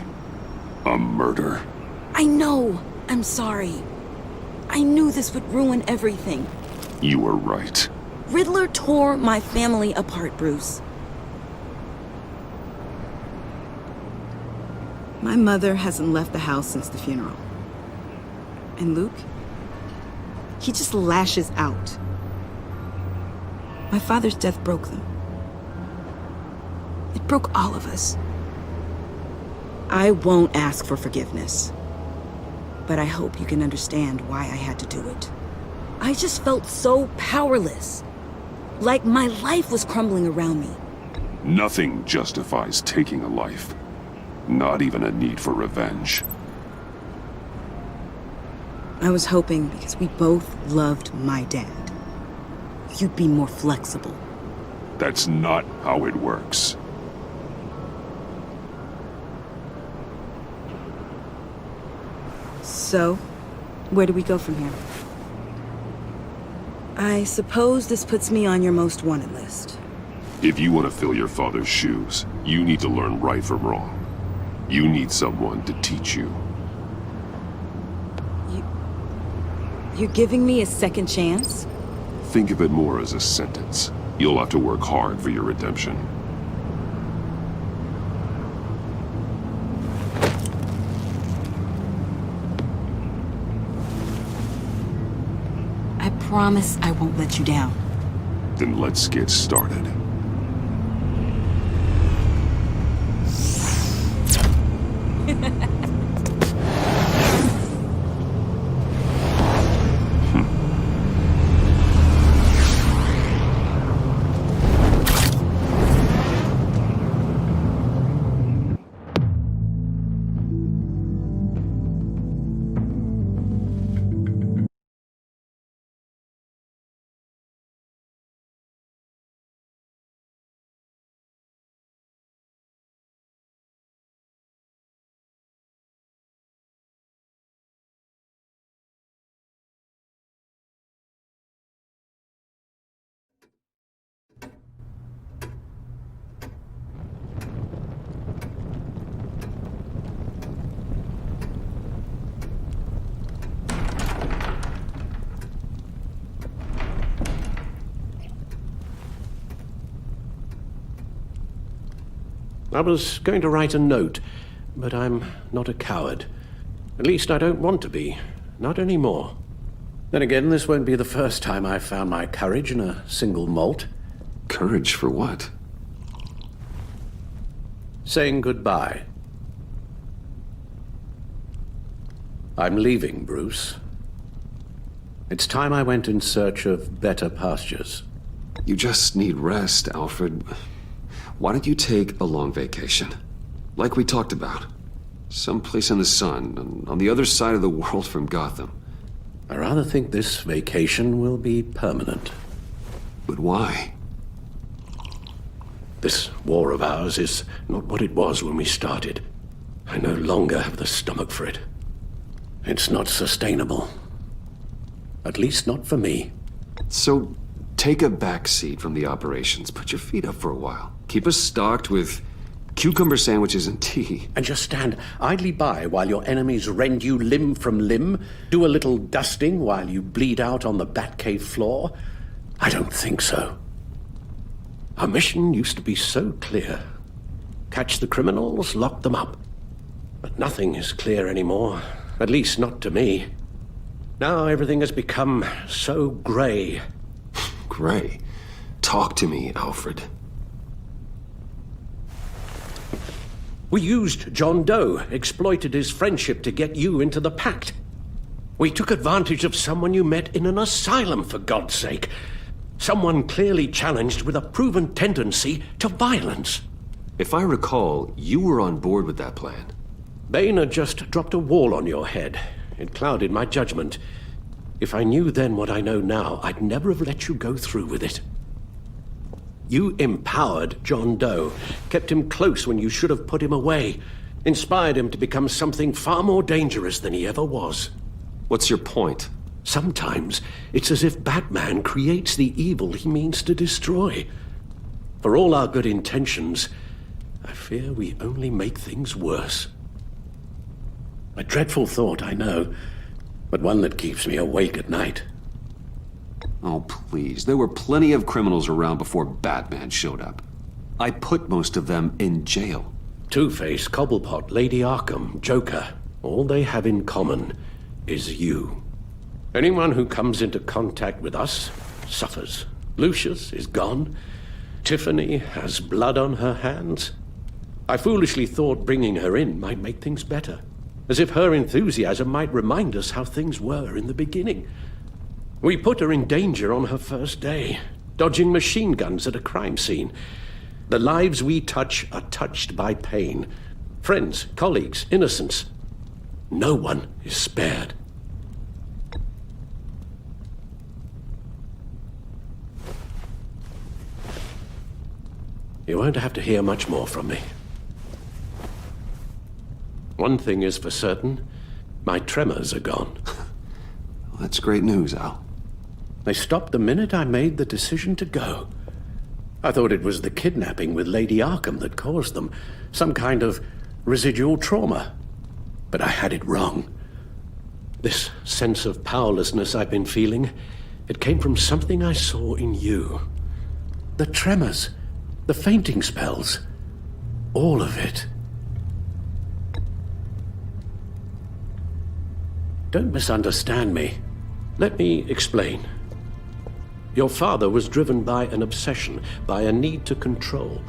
[SPEAKER 14] A murder?
[SPEAKER 3] I know. I'm sorry. I knew this would ruin everything.
[SPEAKER 14] You were right.
[SPEAKER 3] Riddler tore my family apart, Bruce. My mother hasn't left the house since the funeral. And Luke? He just lashes out. My father's death broke them. It broke all of us. I won't ask for forgiveness. But I hope you can understand why I had to do it. I just felt so powerless. Like my life was crumbling around me.
[SPEAKER 14] Nothing justifies taking a life. Not even a need for revenge.
[SPEAKER 3] I was hoping because we both loved my dad, you'd be more flexible.
[SPEAKER 14] That's not how it works.
[SPEAKER 3] So, where do we go from here? I suppose this puts me on your most wanted list.
[SPEAKER 14] If you want to fill your father's shoes, you need to learn right from wrong. You need someone to teach you.
[SPEAKER 3] You're giving me a second chance?
[SPEAKER 14] Think of it more as a sentence. You'll have to work hard for your redemption.
[SPEAKER 3] I promise I won't let you down.
[SPEAKER 14] Then let's get started.
[SPEAKER 2] I was going to write a note, but I'm not a coward. At least I don't want to be. Not anymore. Then again, this won't be the first time I've found my courage in a single malt.
[SPEAKER 1] Courage for what?
[SPEAKER 2] Saying goodbye. I'm leaving, Bruce. It's time I went in search of better pastures.
[SPEAKER 1] You just need rest, Alfred. Why don't you take a long vacation? Like we talked about. Someplace in the sun, on the other side of the world from Gotham.
[SPEAKER 2] I rather think this vacation will be permanent.
[SPEAKER 1] But why?
[SPEAKER 2] This war of ours is not what it was when we started. I no longer have the stomach for it. It's not sustainable. At least not for me.
[SPEAKER 1] So, take a back seat from the operations. Put your feet up for a while. Keep us stocked with cucumber sandwiches and tea.
[SPEAKER 2] And just stand idly by while your enemies rend you limb from limb? Do a little dusting while you bleed out on the Batcave floor? I don't think so. Our mission used to be so clear. Catch the criminals, lock them up. But nothing is clear anymore. At least not to me. Now everything has become so grey.
[SPEAKER 1] Grey? Talk to me, Alfred.
[SPEAKER 2] We used John Doe, exploited his friendship to get you into the pact. We took advantage of someone you met in an asylum, for God's sake. Someone clearly challenged with a proven tendency to violence.
[SPEAKER 1] If I recall, you were on board with that plan.
[SPEAKER 2] Boehner just dropped a wall on your head. It clouded my judgment. If I knew then what I know now, I'd never have let you go through with it. You empowered John Doe, kept him close when you should have put him away, inspired him to become something far more dangerous than he ever was.
[SPEAKER 1] What's your point?
[SPEAKER 2] Sometimes it's as if Batman creates the evil he means to destroy. For all our good intentions, I fear we only make things worse. A dreadful thought, I know, but one that keeps me awake at night.
[SPEAKER 1] Oh, please. There were plenty of criminals around before Batman showed up. I put most of them in jail.
[SPEAKER 2] Two-Face, Cobblepot, Lady Arkham, Joker, all they have in common is you. Anyone who comes into contact with us suffers. Lucius is gone. Tiffany has blood on her hands. I foolishly thought bringing her in might make things better, as if her enthusiasm might remind us how things were in the beginning. We put her in danger on her first day, dodging machine guns at a crime scene. The lives we touch are touched by pain. Friends, colleagues, innocents. No one is spared. You won't have to hear much more from me. One thing is for certain, my tremors are gone.
[SPEAKER 1] Well, that's great news, Al.
[SPEAKER 2] They stopped the minute I made the decision to go. I thought it was the kidnapping with Lady Arkham that caused them, some kind of residual trauma. But I had it wrong. This sense of powerlessness I've been feeling, it came from something I saw in you. The tremors, the fainting spells, all of it. Don't misunderstand me. Let me explain. Your father was driven by an obsession, by a need to control.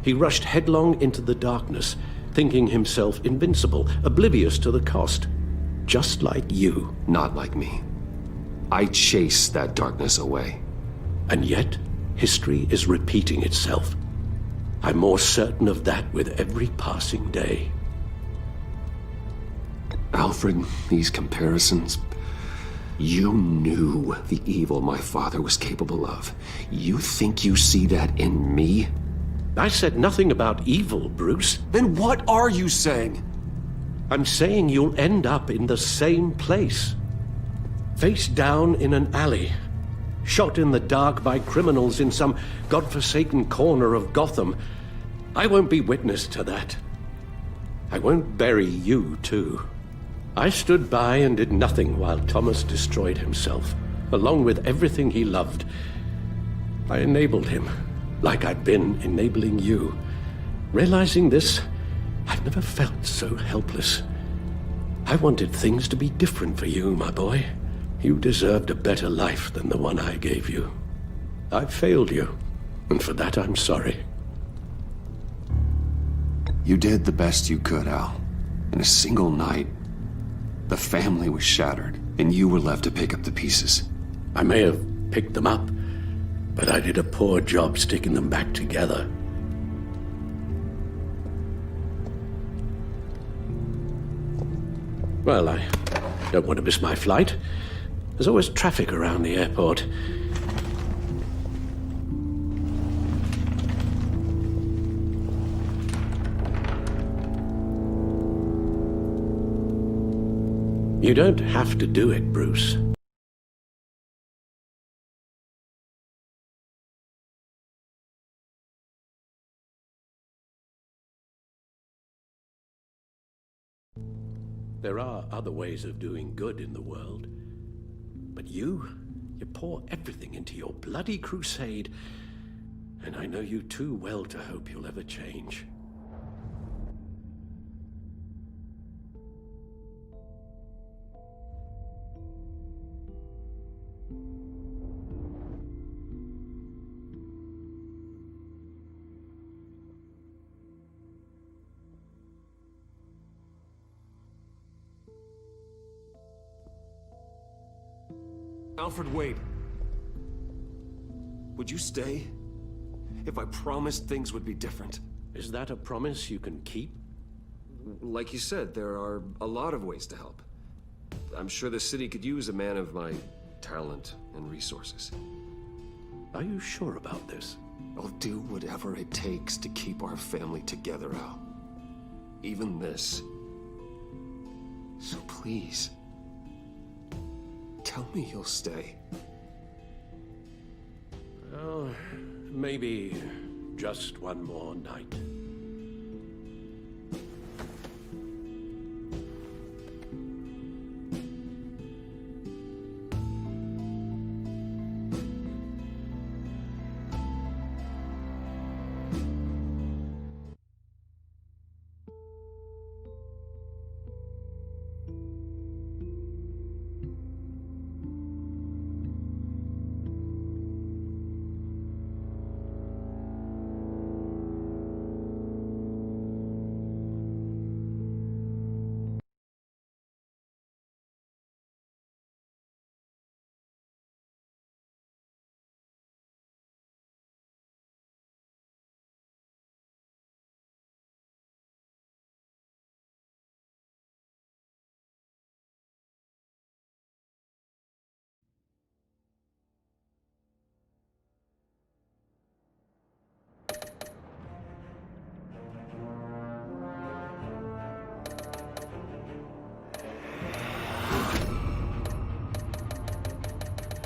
[SPEAKER 2] He rushed headlong into the darkness, thinking himself invincible, oblivious to the cost. Just like you.
[SPEAKER 1] Not like me. I chased that darkness away.
[SPEAKER 2] And yet, history is repeating itself. I'm more certain of that with every passing day.
[SPEAKER 1] Alfred, these comparisons... You knew the evil my father was capable of. You think you see that in me?
[SPEAKER 2] I said nothing about evil, Bruce.
[SPEAKER 1] Then what are you saying?
[SPEAKER 2] I'm saying you'll end up in the same place. Face down in an alley. Shot in the dark by criminals in some godforsaken corner of Gotham. I won't be witness to that. I won't bury you, too. I stood by and did nothing while Thomas destroyed himself, along with everything he loved. I enabled him, like I'd been enabling you. Realizing this, I've never felt so helpless. I wanted things to be different for you, my boy. You deserved a better life than the one I gave you. I failed you, and for that I'm sorry.
[SPEAKER 1] You did the best you could, Al. In a single night, the family was shattered, and you were left to pick up the pieces.
[SPEAKER 2] I may have picked them up, but I did a poor job sticking them back together. Well, I don't want to miss my flight. There's always traffic around the airport. You don't have to do it, Bruce. There are other ways of doing good in the world. But you pour everything into your bloody crusade, and I know you too well to hope you'll ever change.
[SPEAKER 15] Alfred, wait. Would you stay? If I promised things would be different.
[SPEAKER 2] Is that a promise you can keep?
[SPEAKER 15] Like you said, there are a lot of ways to help. I'm sure the city could use a man of my talent and resources.
[SPEAKER 2] Are you sure about this?
[SPEAKER 15] I'll do whatever it takes to keep our family together, Al. Even this. So please, tell me you'll stay.
[SPEAKER 2] Oh, maybe just one more night.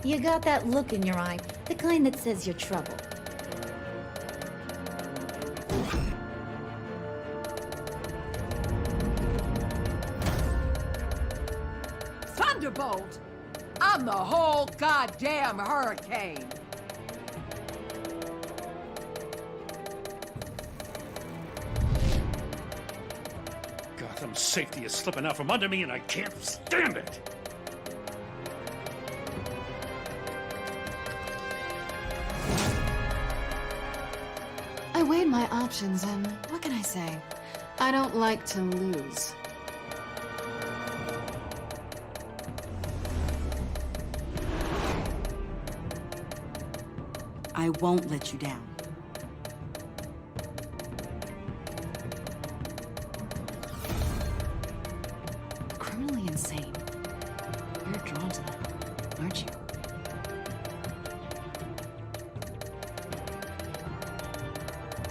[SPEAKER 21] You got that look in your eye, the kind that says you're trouble.
[SPEAKER 7] Thunderbolt! I'm the whole goddamn hurricane!
[SPEAKER 22] Gotham's safety is slipping out from under me and I can't stand it!
[SPEAKER 8] I weighed my options, and what can I say? I don't like to lose.
[SPEAKER 3] I won't let you down.
[SPEAKER 8] Criminally insane. You're drawn to them, aren't you?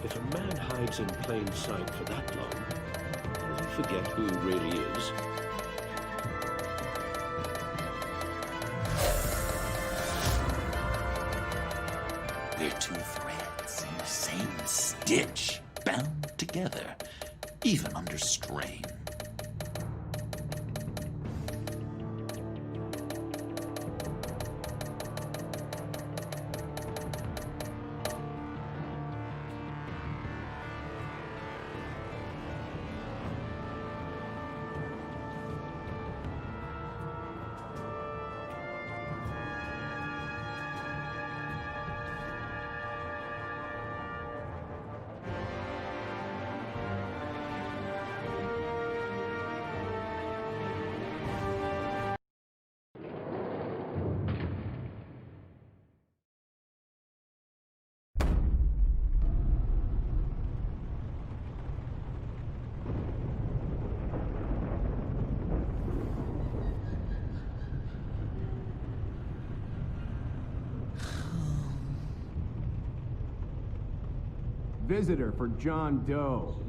[SPEAKER 2] If a man hides in plain sight for that long, does he forget who he really is?
[SPEAKER 5] They're two threads in the same stitch, bound together, even under strain.
[SPEAKER 4] Visitor for John Doe.